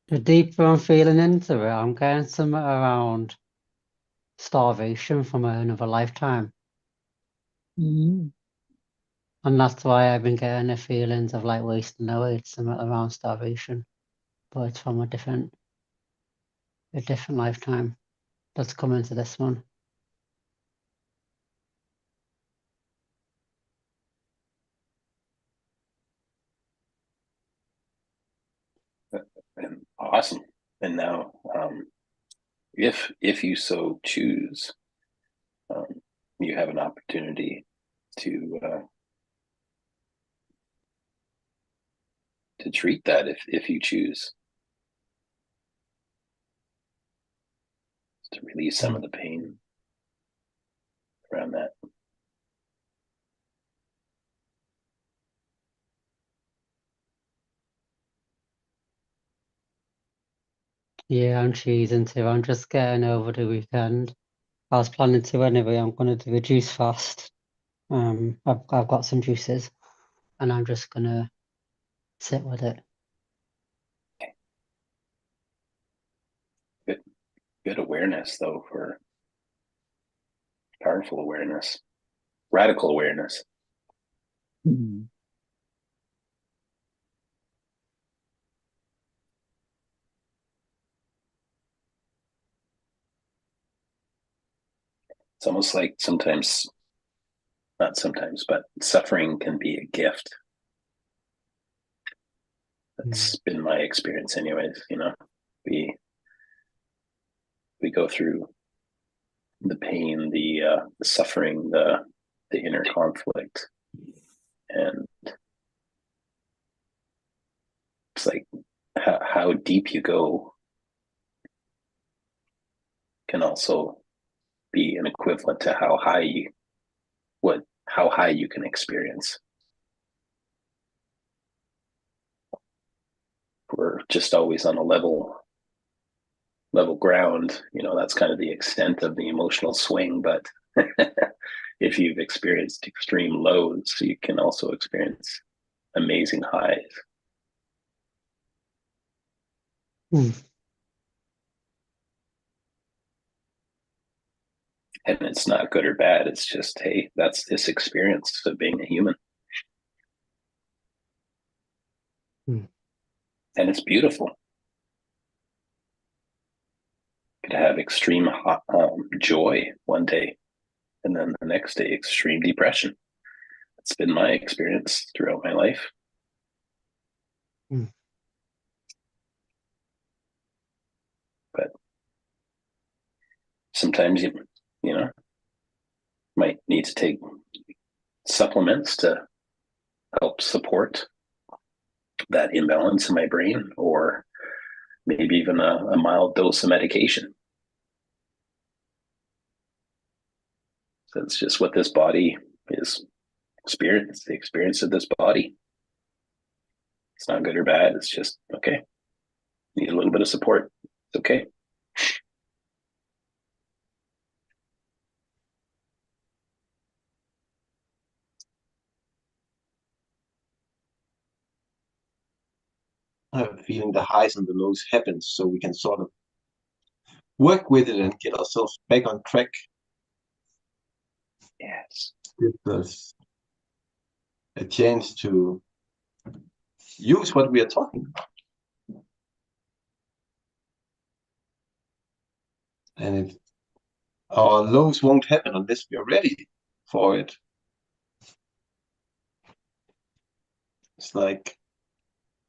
The deeper I'm feeling into it, I'm getting something around starvation from another lifetime. And that's why I've been getting the feelings of like wasting away. It's something around starvation, but it's from a different lifetime that's come into this one. And awesome. And now, if you so choose, you have an opportunity to treat that if you choose to release some of the pain around that. Yeah, I'm choosing to. I'm just getting over the weekend. I was planning to anyway. I'm going to do a juice fast. I've got some juices, and I'm just gonna sit with it. Good awareness, though, for powerful awareness, radical awareness. It's almost like not sometimes, but suffering can be a gift. That's been my experience anyways. We go through the pain, the suffering, the inner conflict, and it's like how deep you go can also be an equivalent to how high you can experience. We're just always on a level ground, that's kind of the extent of the emotional swing. But if you've experienced extreme lows, you can also experience amazing highs. And it's not good or bad. It's just, hey, that's this experience of being a human. And it's beautiful. Could have extreme joy one day, and then the next day, extreme depression. It's been my experience throughout my life. But sometimes you might need to take supplements to help support that imbalance in my brain, or maybe even a mild dose of medication. So it's just what this body is experience, the experience of this body. It's not good or bad. It's just, okay, need a little bit of support. It's okay. I have a feeling the highs and the lows happen so we can sort of work with it and get ourselves back on track. Yes. Give us a chance to use what we are talking about. And our lows won't happen unless we are ready for it. It's like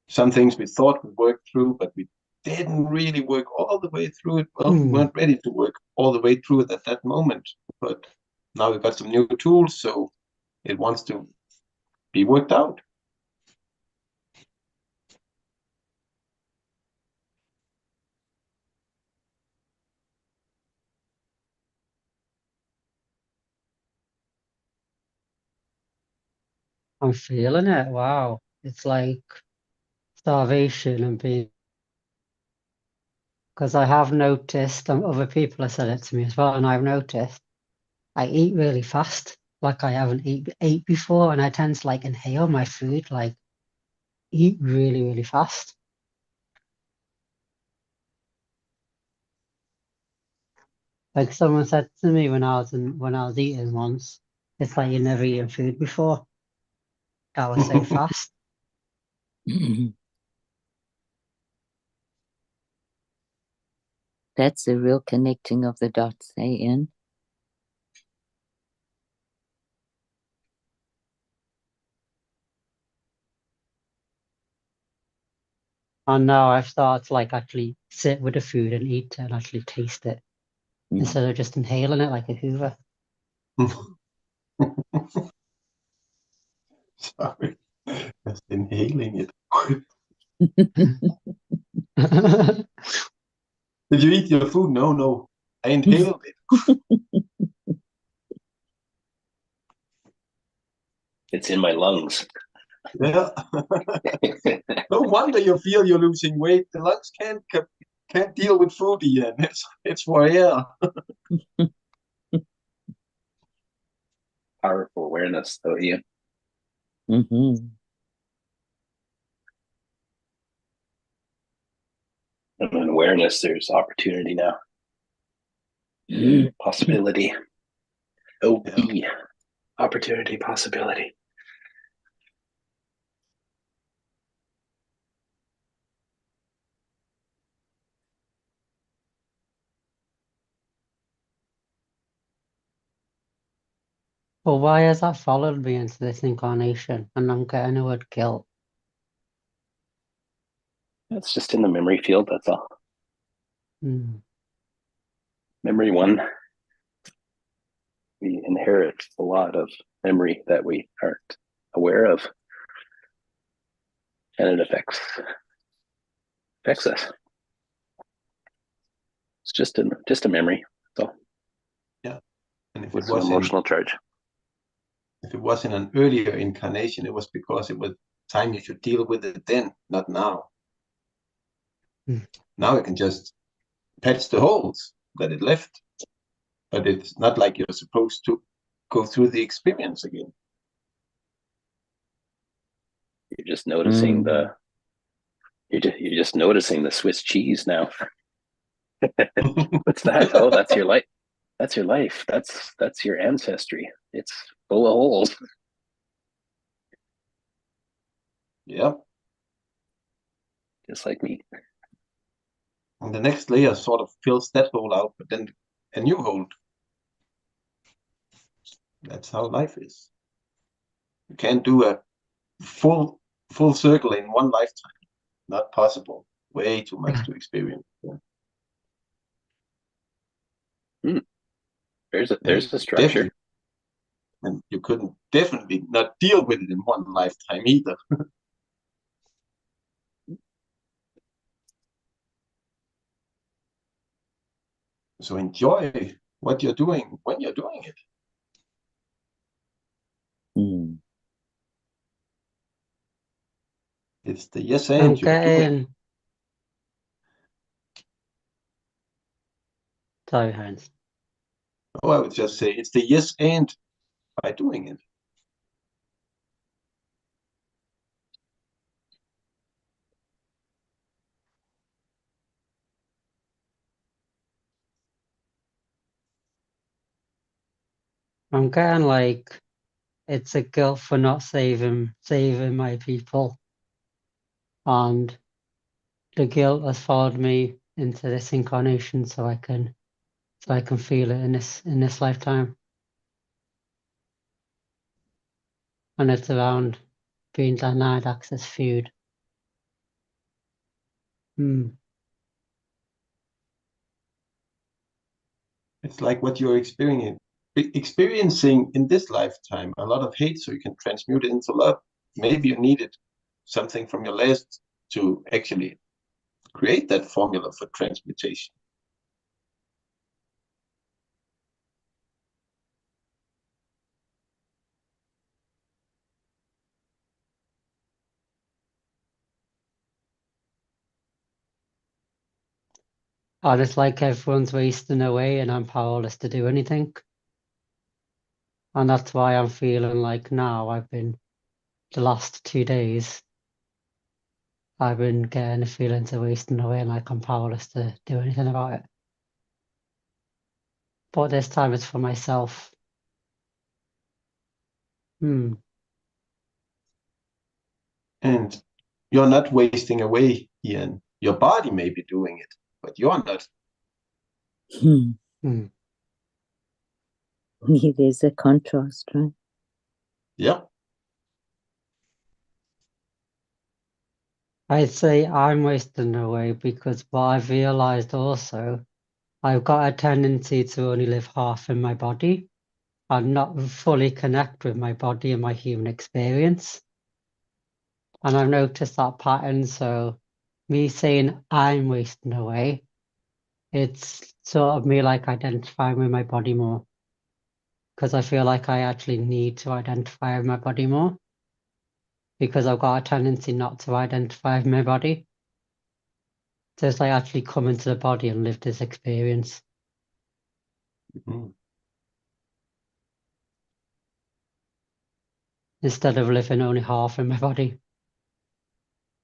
some things we thought we worked through, but we didn't really work all the way through it. Well, we weren't ready to work all the way through it at that moment. But now we've got some new tools, so it wants to be worked out. I'm feeling it. Wow. It's like starvation and being, because I have noticed, other people have said it to me as well, and I've noticed I eat really fast, like I haven't ate before, and I tend to like inhale my food, like eat really, really fast. Like someone said to me when I was eating once, it's like you've never eaten food before. That was so fast. That's the real connecting of the dots, eh, Ian? And now I've started to like actually sit with the food and eat it and actually taste it instead of just inhaling it like a Hoover. Sorry, just inhaling it. Did you eat your food? No. I inhaled it. It's in my lungs. Yeah. No wonder you feel you're losing weight. The lungs can't deal with food yet. It's for air. Powerful awareness, though, Ian. Mm-hmm. And in awareness, there's opportunity now. Possibility. OP. Yeah. Opportunity, possibility. Well, why has that followed me into this incarnation? And I'm getting the word guilt. It's just in the memory field, that's all. Memory one. We inherit a lot of memory that we aren't aware of. And it affects us. It's just a memory. So yeah. And if with it some was emotional charge. If it was in an earlier incarnation, it was because it was time you should deal with it then, not now. Now you can just patch the holes that it left. But it's not like you're supposed to go through the experience again. You're just noticing you're just noticing the Swiss cheese now. What's that? Oh, that's your life. That's your life. That's your ancestry. It's full of holes. Yeah. Just like me. And the next layer sort of fills that hole out, but then a new hole. That's how life is. You can't do a full circle in one lifetime. Not possible. Way too much to experience. Yeah. There's a structure. And you couldn't definitely not deal with it in one lifetime either. So enjoy what you're doing when you're doing it. It's the yes and you're doing. Sorry, Hans. Oh, I would just say it's the yes and by doing it. I'm getting like it's a guilt for not saving my people, and the guilt has followed me into this incarnation, so I can feel it in this lifetime, and it's around being denied access food. It's like what you're experiencing in this lifetime, a lot of hate, so you can transmute it into love. Maybe you needed something from your last to actually create that formula for transmutation. And it's like everyone's wasting away and I'm powerless to do anything. And that's why I'm feeling like now the last 2 days, I've been getting the feelings of wasting away and like I'm powerless to do anything about it. But this time it's for myself. And you're not wasting away, Ian. Your body may be doing it, but you're not. There's a contrast, right? Yeah. I'd say I'm wasting away because what I've realized also, I've got a tendency to only live half in my body and not fully connect with my body and my human experience. And I've noticed that pattern. So me saying I'm wasting away, it's sort of me like identifying with my body more. Because I feel like I actually need to identify with my body more. Because I've got a tendency not to identify with my body. So it's like actually come into the body and live this experience. Instead of living only half in my body.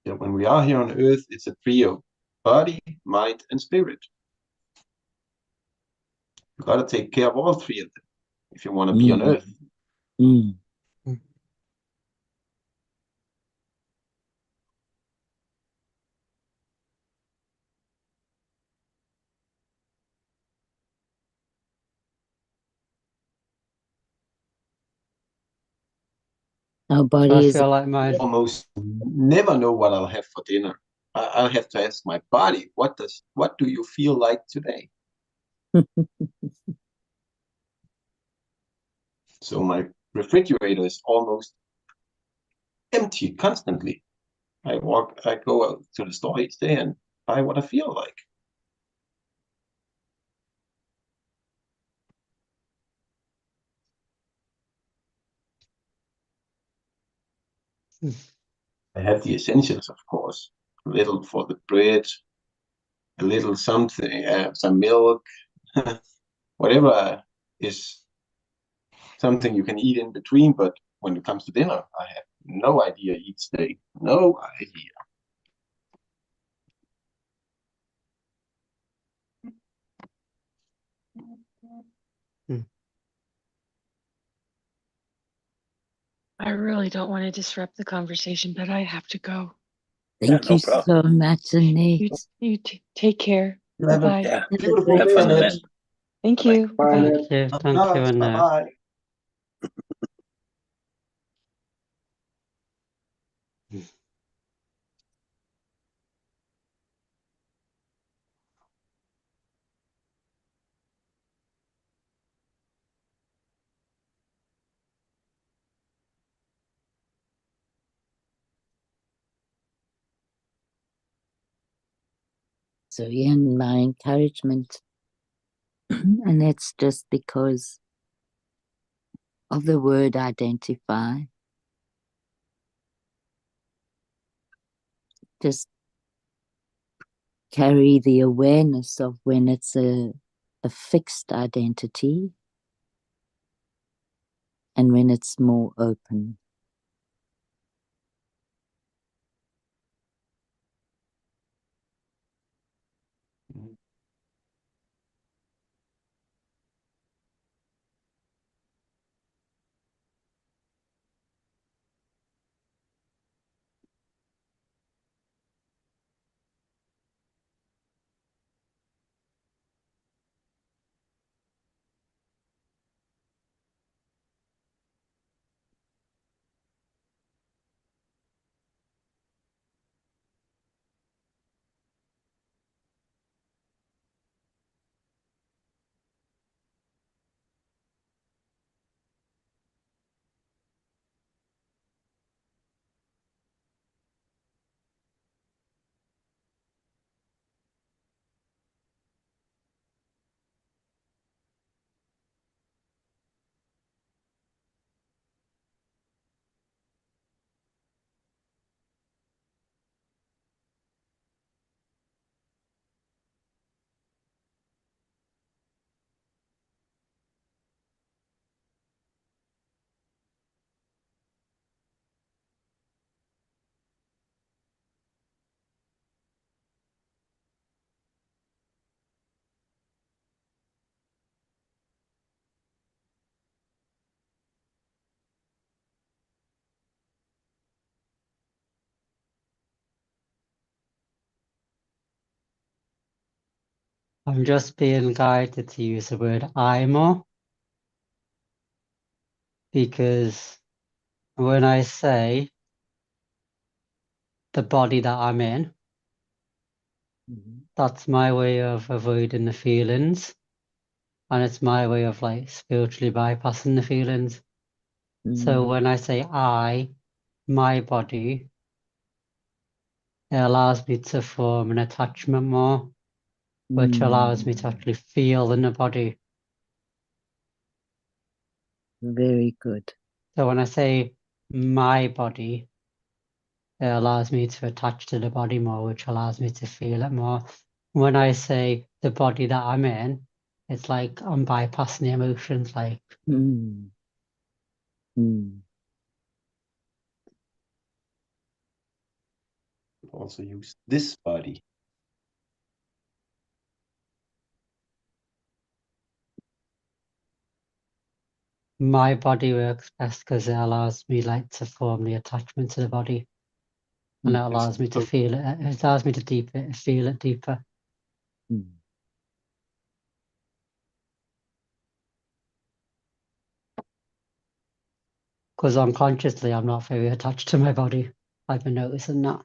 Yeah, when we are here on Earth, it's a trio: body, mind, and spirit. You got to take care of all three of them if you want to be on Earth. Our body is like almost never know what I'll have for dinner. I'll have to ask my body, what do you feel like today? So my refrigerator is almost empty constantly. I go out to the store each day and buy what I feel like. I have the essentials, of course. A little for the bread, a little something, some milk, whatever is something you can eat in between. But when it comes to dinner, I have no idea each day. No idea. I really don't want to disrupt the conversation, but I have to go. Thank you so much, Annette. You take care. Have a Bye-bye. beautiful day, fun, Annette. Thank you. Bye. Bye. Thank you, Annette. Bye-bye. So yeah, my encouragement, and that's just because of the word identify. Just carry the awareness of when it's a fixed identity and when it's more open. I'm just being guided to use the word I more, because when I say the body that I'm in, that's my way of avoiding the feelings, and it's my way of like spiritually bypassing the feelings. So when I say I, my body, it allows me to form an attachment more, which allows me to actually feel in the body. Very good. So when I say my body, it allows me to attach to the body more, which allows me to feel it more. When I say the body that I'm in, it's like I'm bypassing the emotions, like. Also use this body. My body works best because it allows me like to form the attachment to the body, and it allows me to feel it. It allows me to feel it deeper. Because unconsciously, I'm not very attached to my body. I've been noticing that.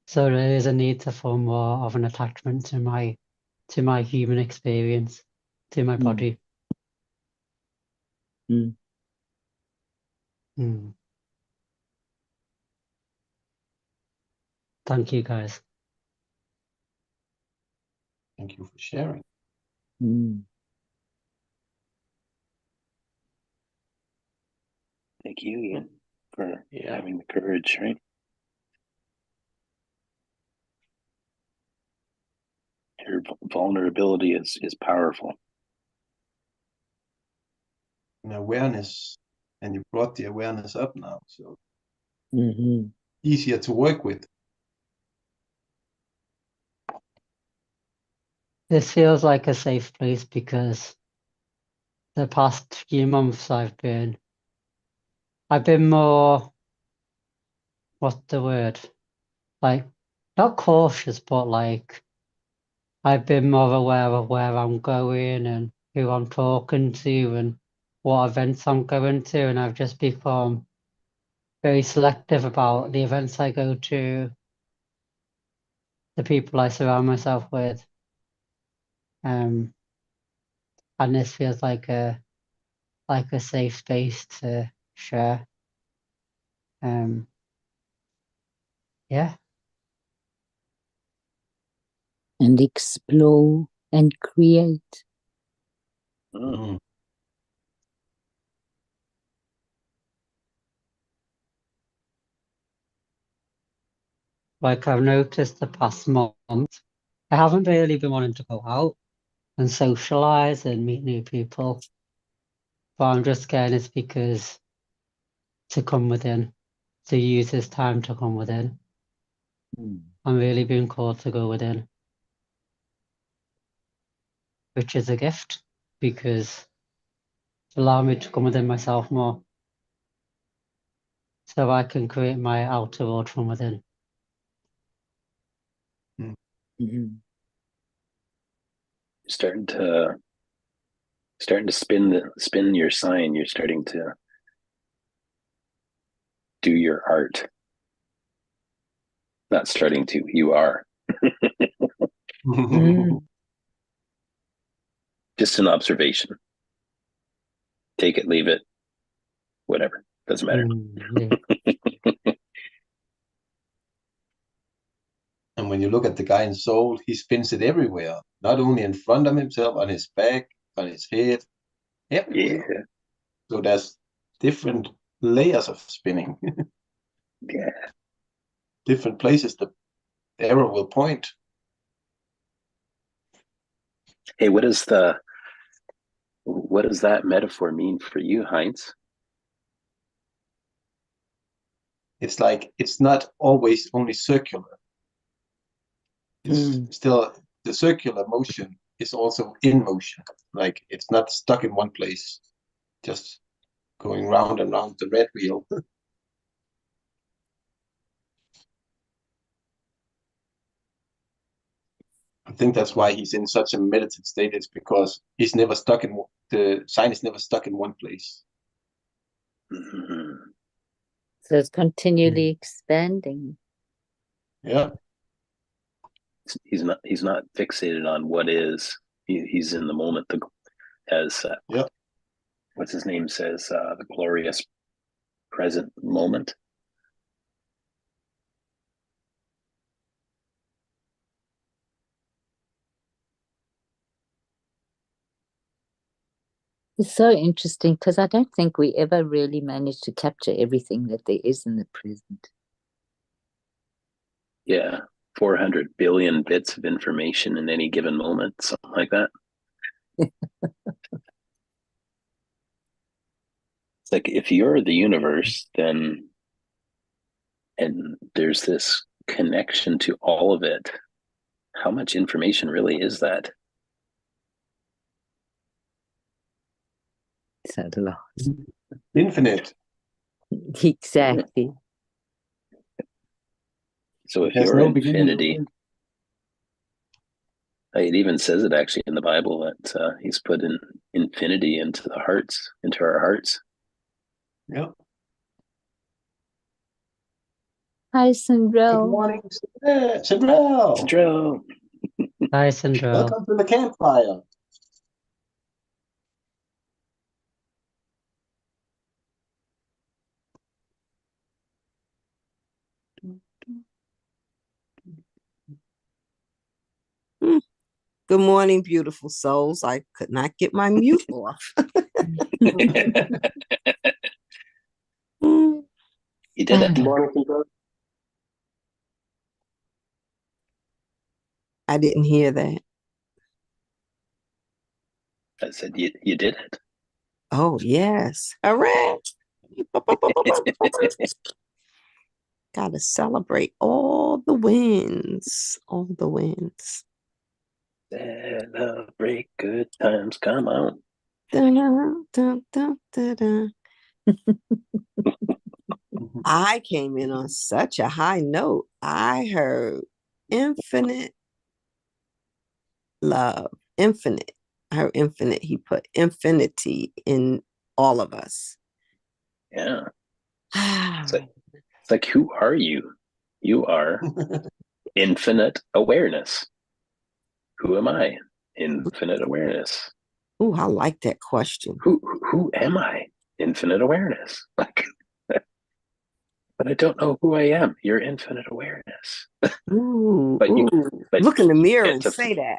So there is a need to form more of an attachment to my human experience, to my body. Thank you, guys. Thank you for sharing. Thank you, Ian, for having the courage, right? Your vulnerability is powerful. And awareness, and you brought the awareness up now, so easier to work with. This feels like a safe place because the past few months I've been more, what's the word? Like, not cautious, but like, I've been more aware of where I'm going and who I'm talking to and what events I'm going to, and I've just become very selective about the events I go to, the people I surround myself with. And this feels like a safe space to share. Yeah. And explore and create. Like I've noticed the past month, I haven't really been wanting to go out and socialize and meet new people. But I'm just scared it's because to come within, to use this time to come within. I'm really being called to go within, which is a gift because it's allowing me to come within myself more so I can create my outer world from within. Starting to spin your sign. You're starting to do your art. Not starting to, you are. Just an observation. Take it, leave it, whatever. Doesn't matter. And when you look at the guy in Soul, he spins it everywhere, not only in front of himself, on his back, on his head, everywhere. Yeah. So there's different layers of spinning. Yeah. Different places the arrow will point. Hey, what does that metaphor mean for you, Heinz? It's like it's not always only circular. It's still the circular motion is also in motion. Like it's not stuck in one place, just going round and round the red wheel. I think that's why he's in such a meditative state. It's because he's never stuck in the sign is never stuck in one place. So it's continually expanding. Yeah. He's not fixated on what is. He's in the moment. As what's his name says, the glorious present moment. It's so interesting because I don't think we ever really managed to capture everything that there is in the present. Yeah, 400 billion bits of information in any given moment, something like that. It's like if you're the universe, then, and there's this connection to all of it, how much information really is that? It's a lot. Infinite. Exactly. So if you're infinity, it even says it actually in the Bible that he's put in infinity into our hearts. Yeah. Hi, Sandrell. Good morning, Sandrell. Hi, Sandrell. Welcome to the campfire. Good morning, beautiful souls. I could not get my mute off. Mm. You did it. I didn't hear that. I said you did it. Oh, yes. Hooray. Gotta celebrate all the wins. All the wins. Celebrate good times. Come on. Dun, dun, dun, dun, dun. I came in on such a high note. I heard infinite love, infinite. I heard infinite. He put infinity in all of us. Yeah. It's like, who are you? You are infinite awareness. Who am I? Infinite awareness. Oh, I like that question. Who am I? Infinite awareness. Like, but I don't know who I am. You're infinite awareness. Ooh, but look in the mirror and say that.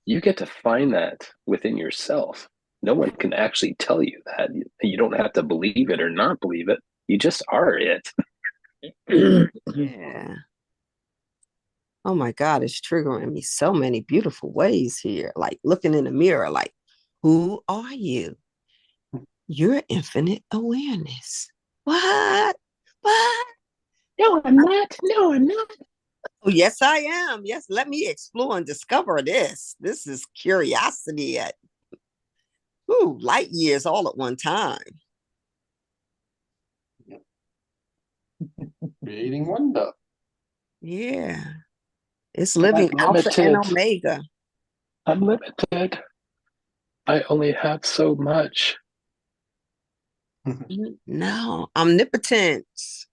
You get to find that within yourself. No one can actually tell you that. You don't have to believe it or not believe it. You just are it. Yeah. Oh my God, it's triggering me so many beautiful ways here. Like looking in the mirror, like, who are you? You're infinite awareness. What? What? No, I'm not. No, I'm not. Oh, yes, I am. Yes, let me explore and discover this. This is curiosity at light years all at one time. Creating wonder. Yeah. It's living alpha and omega. I'm limited. I only have so much. No, omnipotence.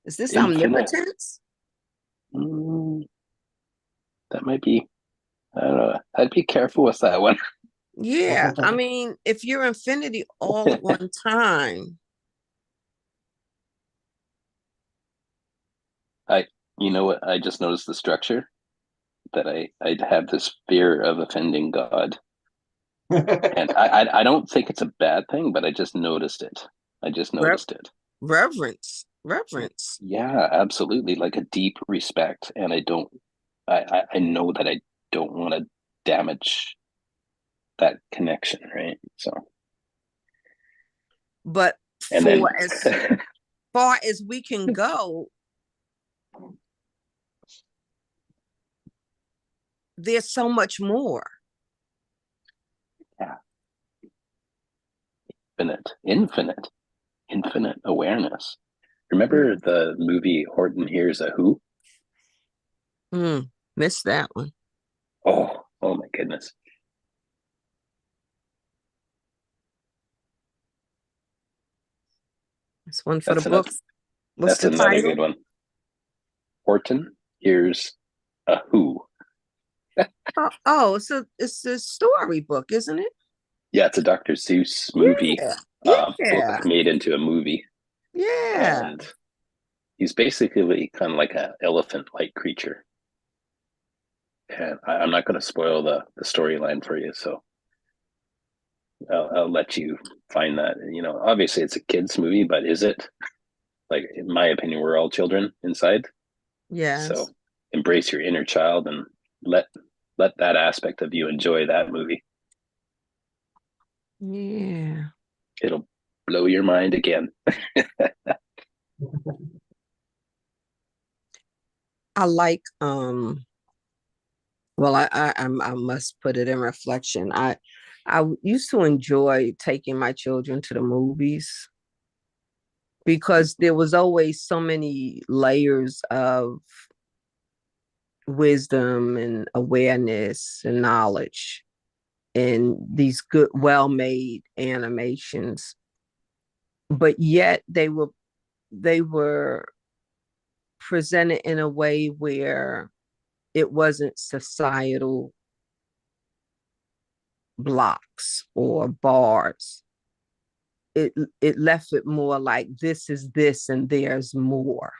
Is this omnipotence? That might be, I don't know. I'd be careful with that one. Yeah, I mean, if you're infinity all at one time. You know what? I just noticed the structure that I'd have this fear of offending God. And I don't think it's a bad thing, but I just noticed it. it. Reverence. Yeah, absolutely. Like a deep respect. And I know that I don't want to damage that connection, right? So. But as far as we can go, there's so much more. Yeah. Infinite awareness. Remember the movie Horton Hears a Who? Missed that one. Oh my goodness. It's one for the books. What's that's the another title? Good one. Horton Hears a Who. So it's a storybook, isn't it? Yeah, it's a Dr. Seuss movie. Book made into a movie. Yeah. And he's basically kind of like an elephant-like creature. And I'm not going to spoil the storyline for you, so I'll let you find that. You know, obviously it's a kid's movie, but is it? Like, in my opinion, we're all children inside. Yes. So embrace your inner child and let that aspect of you enjoy that movie. Yeah. It'll blow your mind again. I like well, I must put it in reflection. I used to enjoy taking my children to the movies because there was always so many layers of wisdom and awareness and knowledge in these good, well-made animations. But yet they were presented in a way where it wasn't societal blocks or bars. It left it more like this is this and there's more.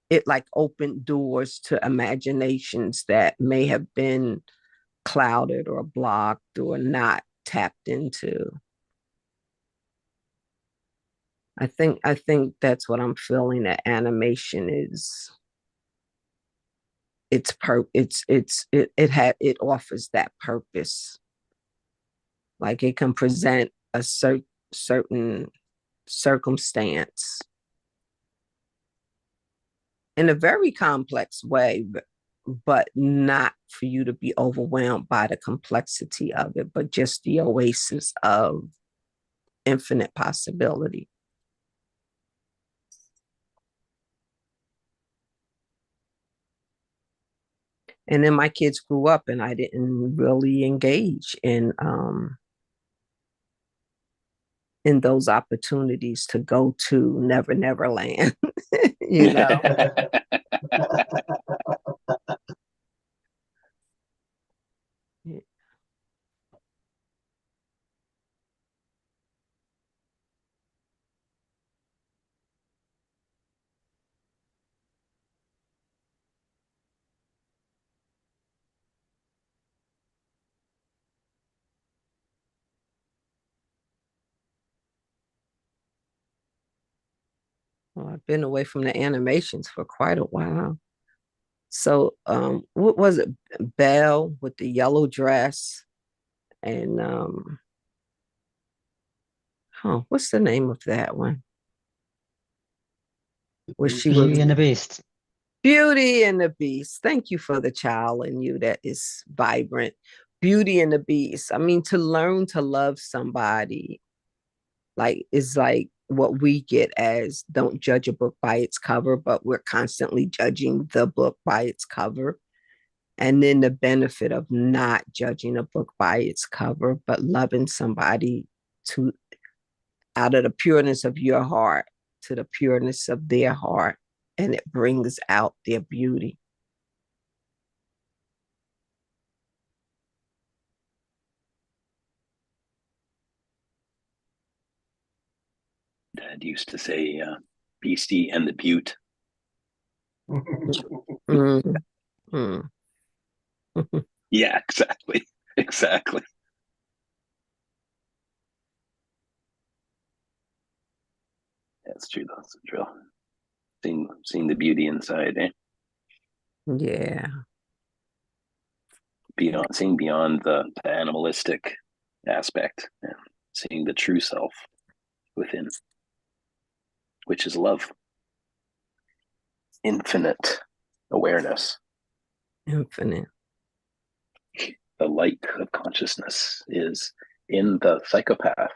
It like opened doors to imaginations that may have been clouded or blocked or not tapped into. I think that's what I'm feeling. That animation is. It offers that purpose. Like it can present a certain circumstance in a very complex way, but not for you to be overwhelmed by the complexity of it, but just the oasis of infinite possibility. And then my kids grew up and I didn't really engage in those opportunities to go to Never Never Land, you know. Well, I've been away from the animations for quite a while. So what was it? Belle with the yellow dress and what's the name of that one? Where she was Beauty and the Beast. Beauty and the Beast. Thank you for the child in you that is vibrant. Beauty and the Beast. I mean, to learn to love somebody is like what we get as don't judge a book by its cover, but we're constantly judging the book by its cover. And then the benefit of not judging a book by its cover, but loving somebody out of the pureness of your heart to the pureness of their heart. And it brings out their beauty. Dad used to say, Beastie and the Butte. Yeah, exactly. Exactly. That's true. That's true. Seeing the beauty inside, eh? Yeah. Seeing beyond the animalistic aspect and seeing the true self within, which is love. Infinite awareness. Infinite. The light of consciousness is in the psychopath,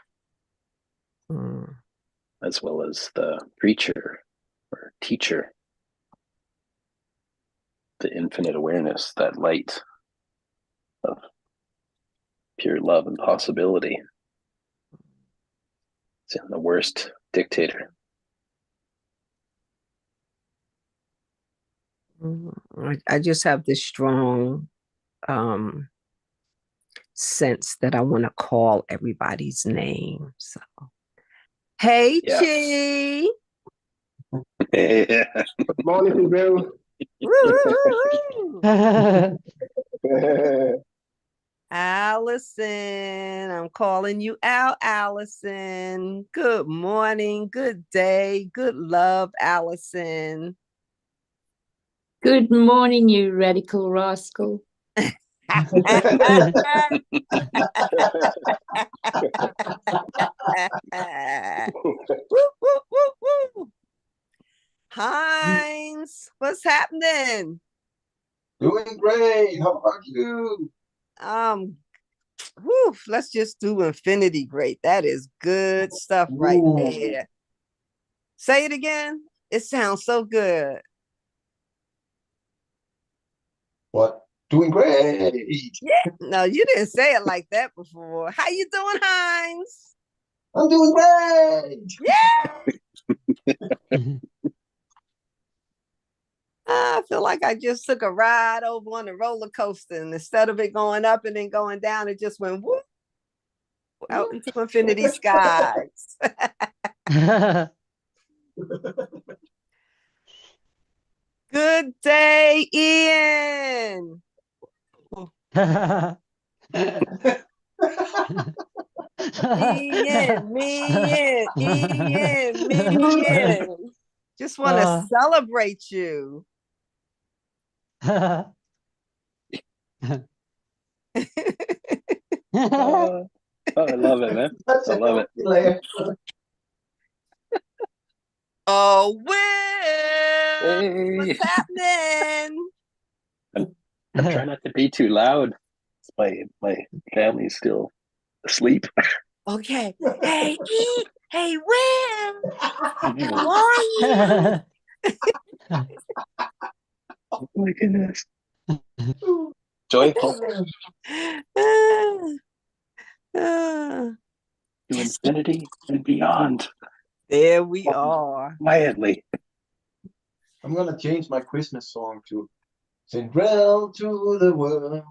as well as the preacher or teacher. The infinite awareness, that light of pure love and possibility. It's in the worst dictator. I just have this strong sense that I want to call everybody's name. So, hey, Chi. Good morning, Bill. Allison, I'm calling you out, Allison. Good morning, good day, good love, Allison. Good morning, you radical rascal. Heinz, what's happening? Doing great. How about you? Let's just do infinity great. That is good stuff right there. Say it again. It sounds so good. What? Doing great. Yeah. No, you didn't say it like that before. How you doing, Heinz? I'm doing great. Yeah. I feel like I just took a ride over on a roller coaster, and instead of it going up and then going down, it just went whoop out into infinity skies. Good day, Ian. Ian. Just want to celebrate you. I love it, man. I love it. Oh, Will, hey. What's happening? I'm trying not to be too loud. My family's still asleep. Okay. Hey, hey, Will. How are you? Oh my goodness. Joyful. To infinity and beyond. There we are. Quietly. I'm gonna change my Christmas song to Cinderella to the world.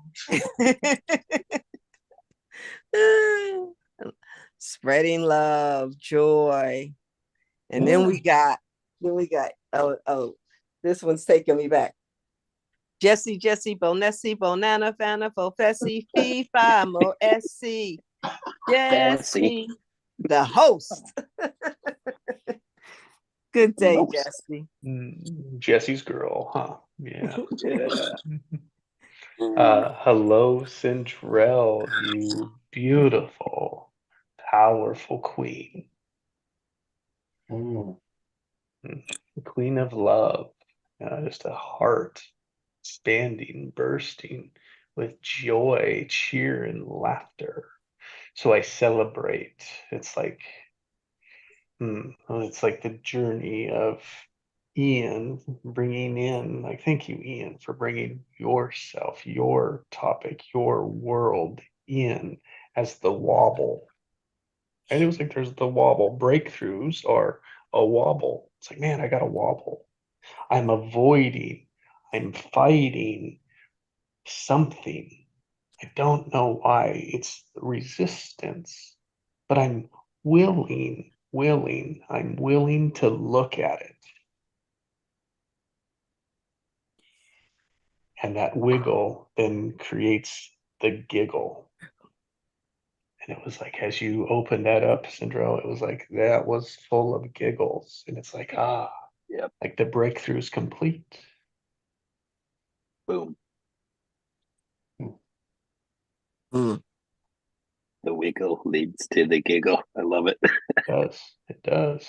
Spreading love, joy. And then we got this one's taking me back. Jesse, Bonessi, Bonana, Fana, Fofessi, Fee, Fi, Mo, SC. Jesse, the host. Good day, Jesse. Jesse's girl, huh? Yeah. Hello, Cinderella, you beautiful, powerful queen. The queen of love. Just a heart expanding, bursting with joy, cheer, and laughter. So I celebrate. It's like the journey of Ian bringing in, like, thank you, Ian, for bringing yourself, your topic, your world in as the wobble. And it was like, there's the wobble. Breakthroughs are a wobble. It's like, man, I got a wobble. I'm avoiding, I'm fighting something. I don't know why. It's resistance, but I'm willing, I'm willing to look at it. And that wiggle then creates the giggle. And it was like, as you opened that up, Cinderella, it was like, that was full of giggles. And it's like, yep. Like the breakthrough is complete. Boom. The wiggle leads to the giggle. I love it. It does. It does.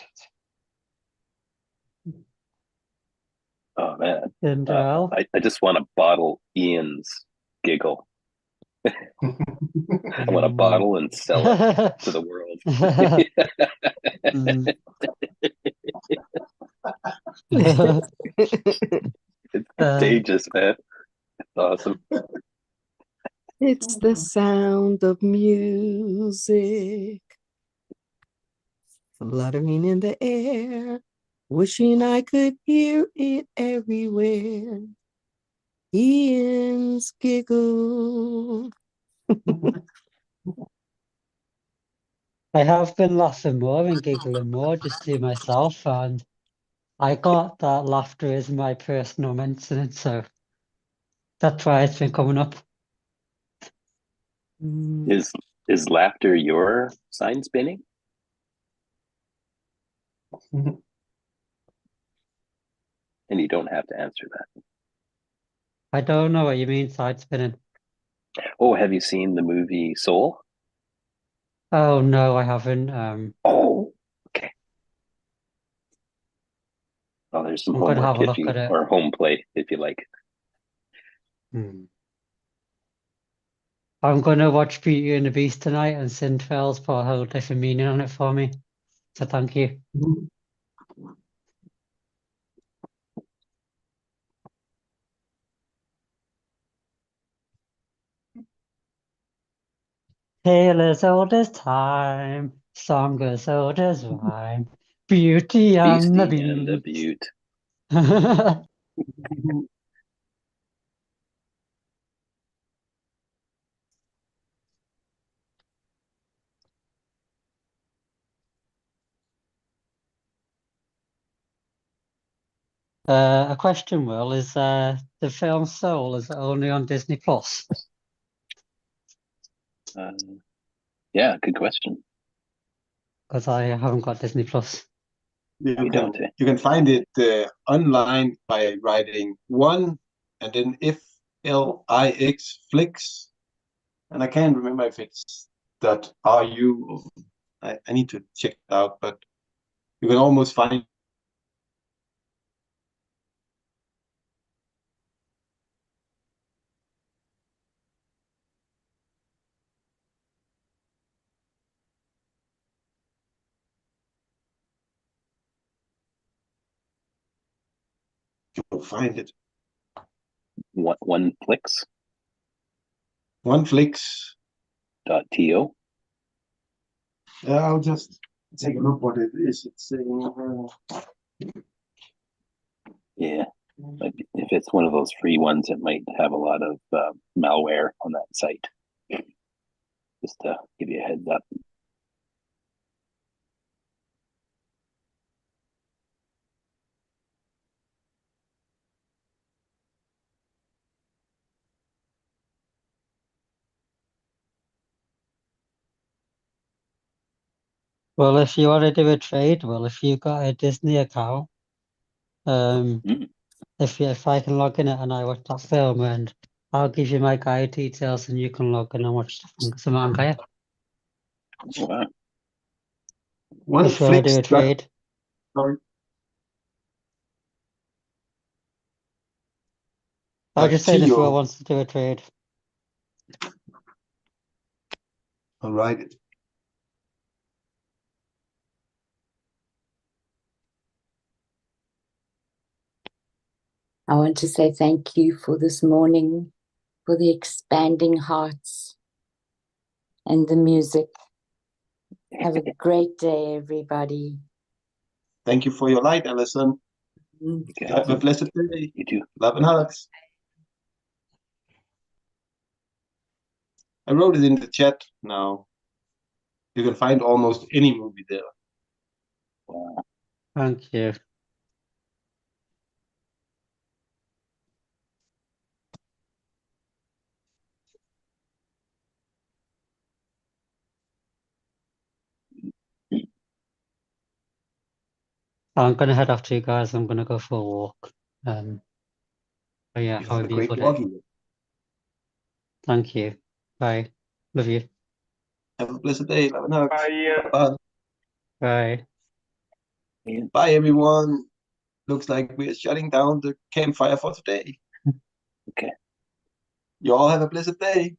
Oh man. Cinderella. I just want to bottle Ian's giggle. I want to bottle and sell it to the world. It's contagious, man. It's awesome. It's the sound of music fluttering in the air, wishing I could hear it everywhere. Ian's giggle. I have been laughing more and giggling more just to myself, and I got that laughter is my personal incident, so that's why it's been coming up. Is laughter your sign spinning? And you don't have to answer that. I don't know what you mean, side spinning. Oh, have you seen the movie Soul? Oh no, I haven't. Oh, okay. Well, there's some homework or home play if you like. I'm gonna watch Beauty and the Beast tonight, and Cinderella's put a whole different meaning on it for me. So thank you. Tale as old as time, song as old as rhyme, Beauty and the Beast. A question, Will, is the film Soul is only on Disney Plus? Yeah, good question. Because I haven't got Disney Plus. You can find it online by writing one and then FLIX flicks, and I can't remember if it's .ru. I need to check it out, but you can almost find. You'll find it. One flicks. One flicks. .to. I'll just take a look what it is. It's saying. Yeah, but if it's one of those free ones, it might have a lot of malware on that site. Just to give you a heads up. Well, if you want to do a trade, well, if you've got a Disney account, if I can log in it and I watch that film, and I'll give you my guide details, and you can log in and watch the manga. Wow. One if you want to do a flicks. trade. Sorry. I was just saying if you wants to do a trade. I'll write it. I want to say thank you for this morning, for the expanding hearts and the music. Have a great day, everybody. Thank you for your light, Allison. Okay. Have a blessed day. You too. Love and hugs. I wrote it in the chat now. You can find almost any movie there. Wow. Thank you. I'm gonna head off to you guys. I'm gonna go for a walk. But yeah, have a beautiful day. Thank you. Bye. Love you. Have a blessed day. Love and hugs. Bye. Bye. Bye. Bye, everyone. Looks like we're shutting down the campfire for today. Okay. You all have a blessed day.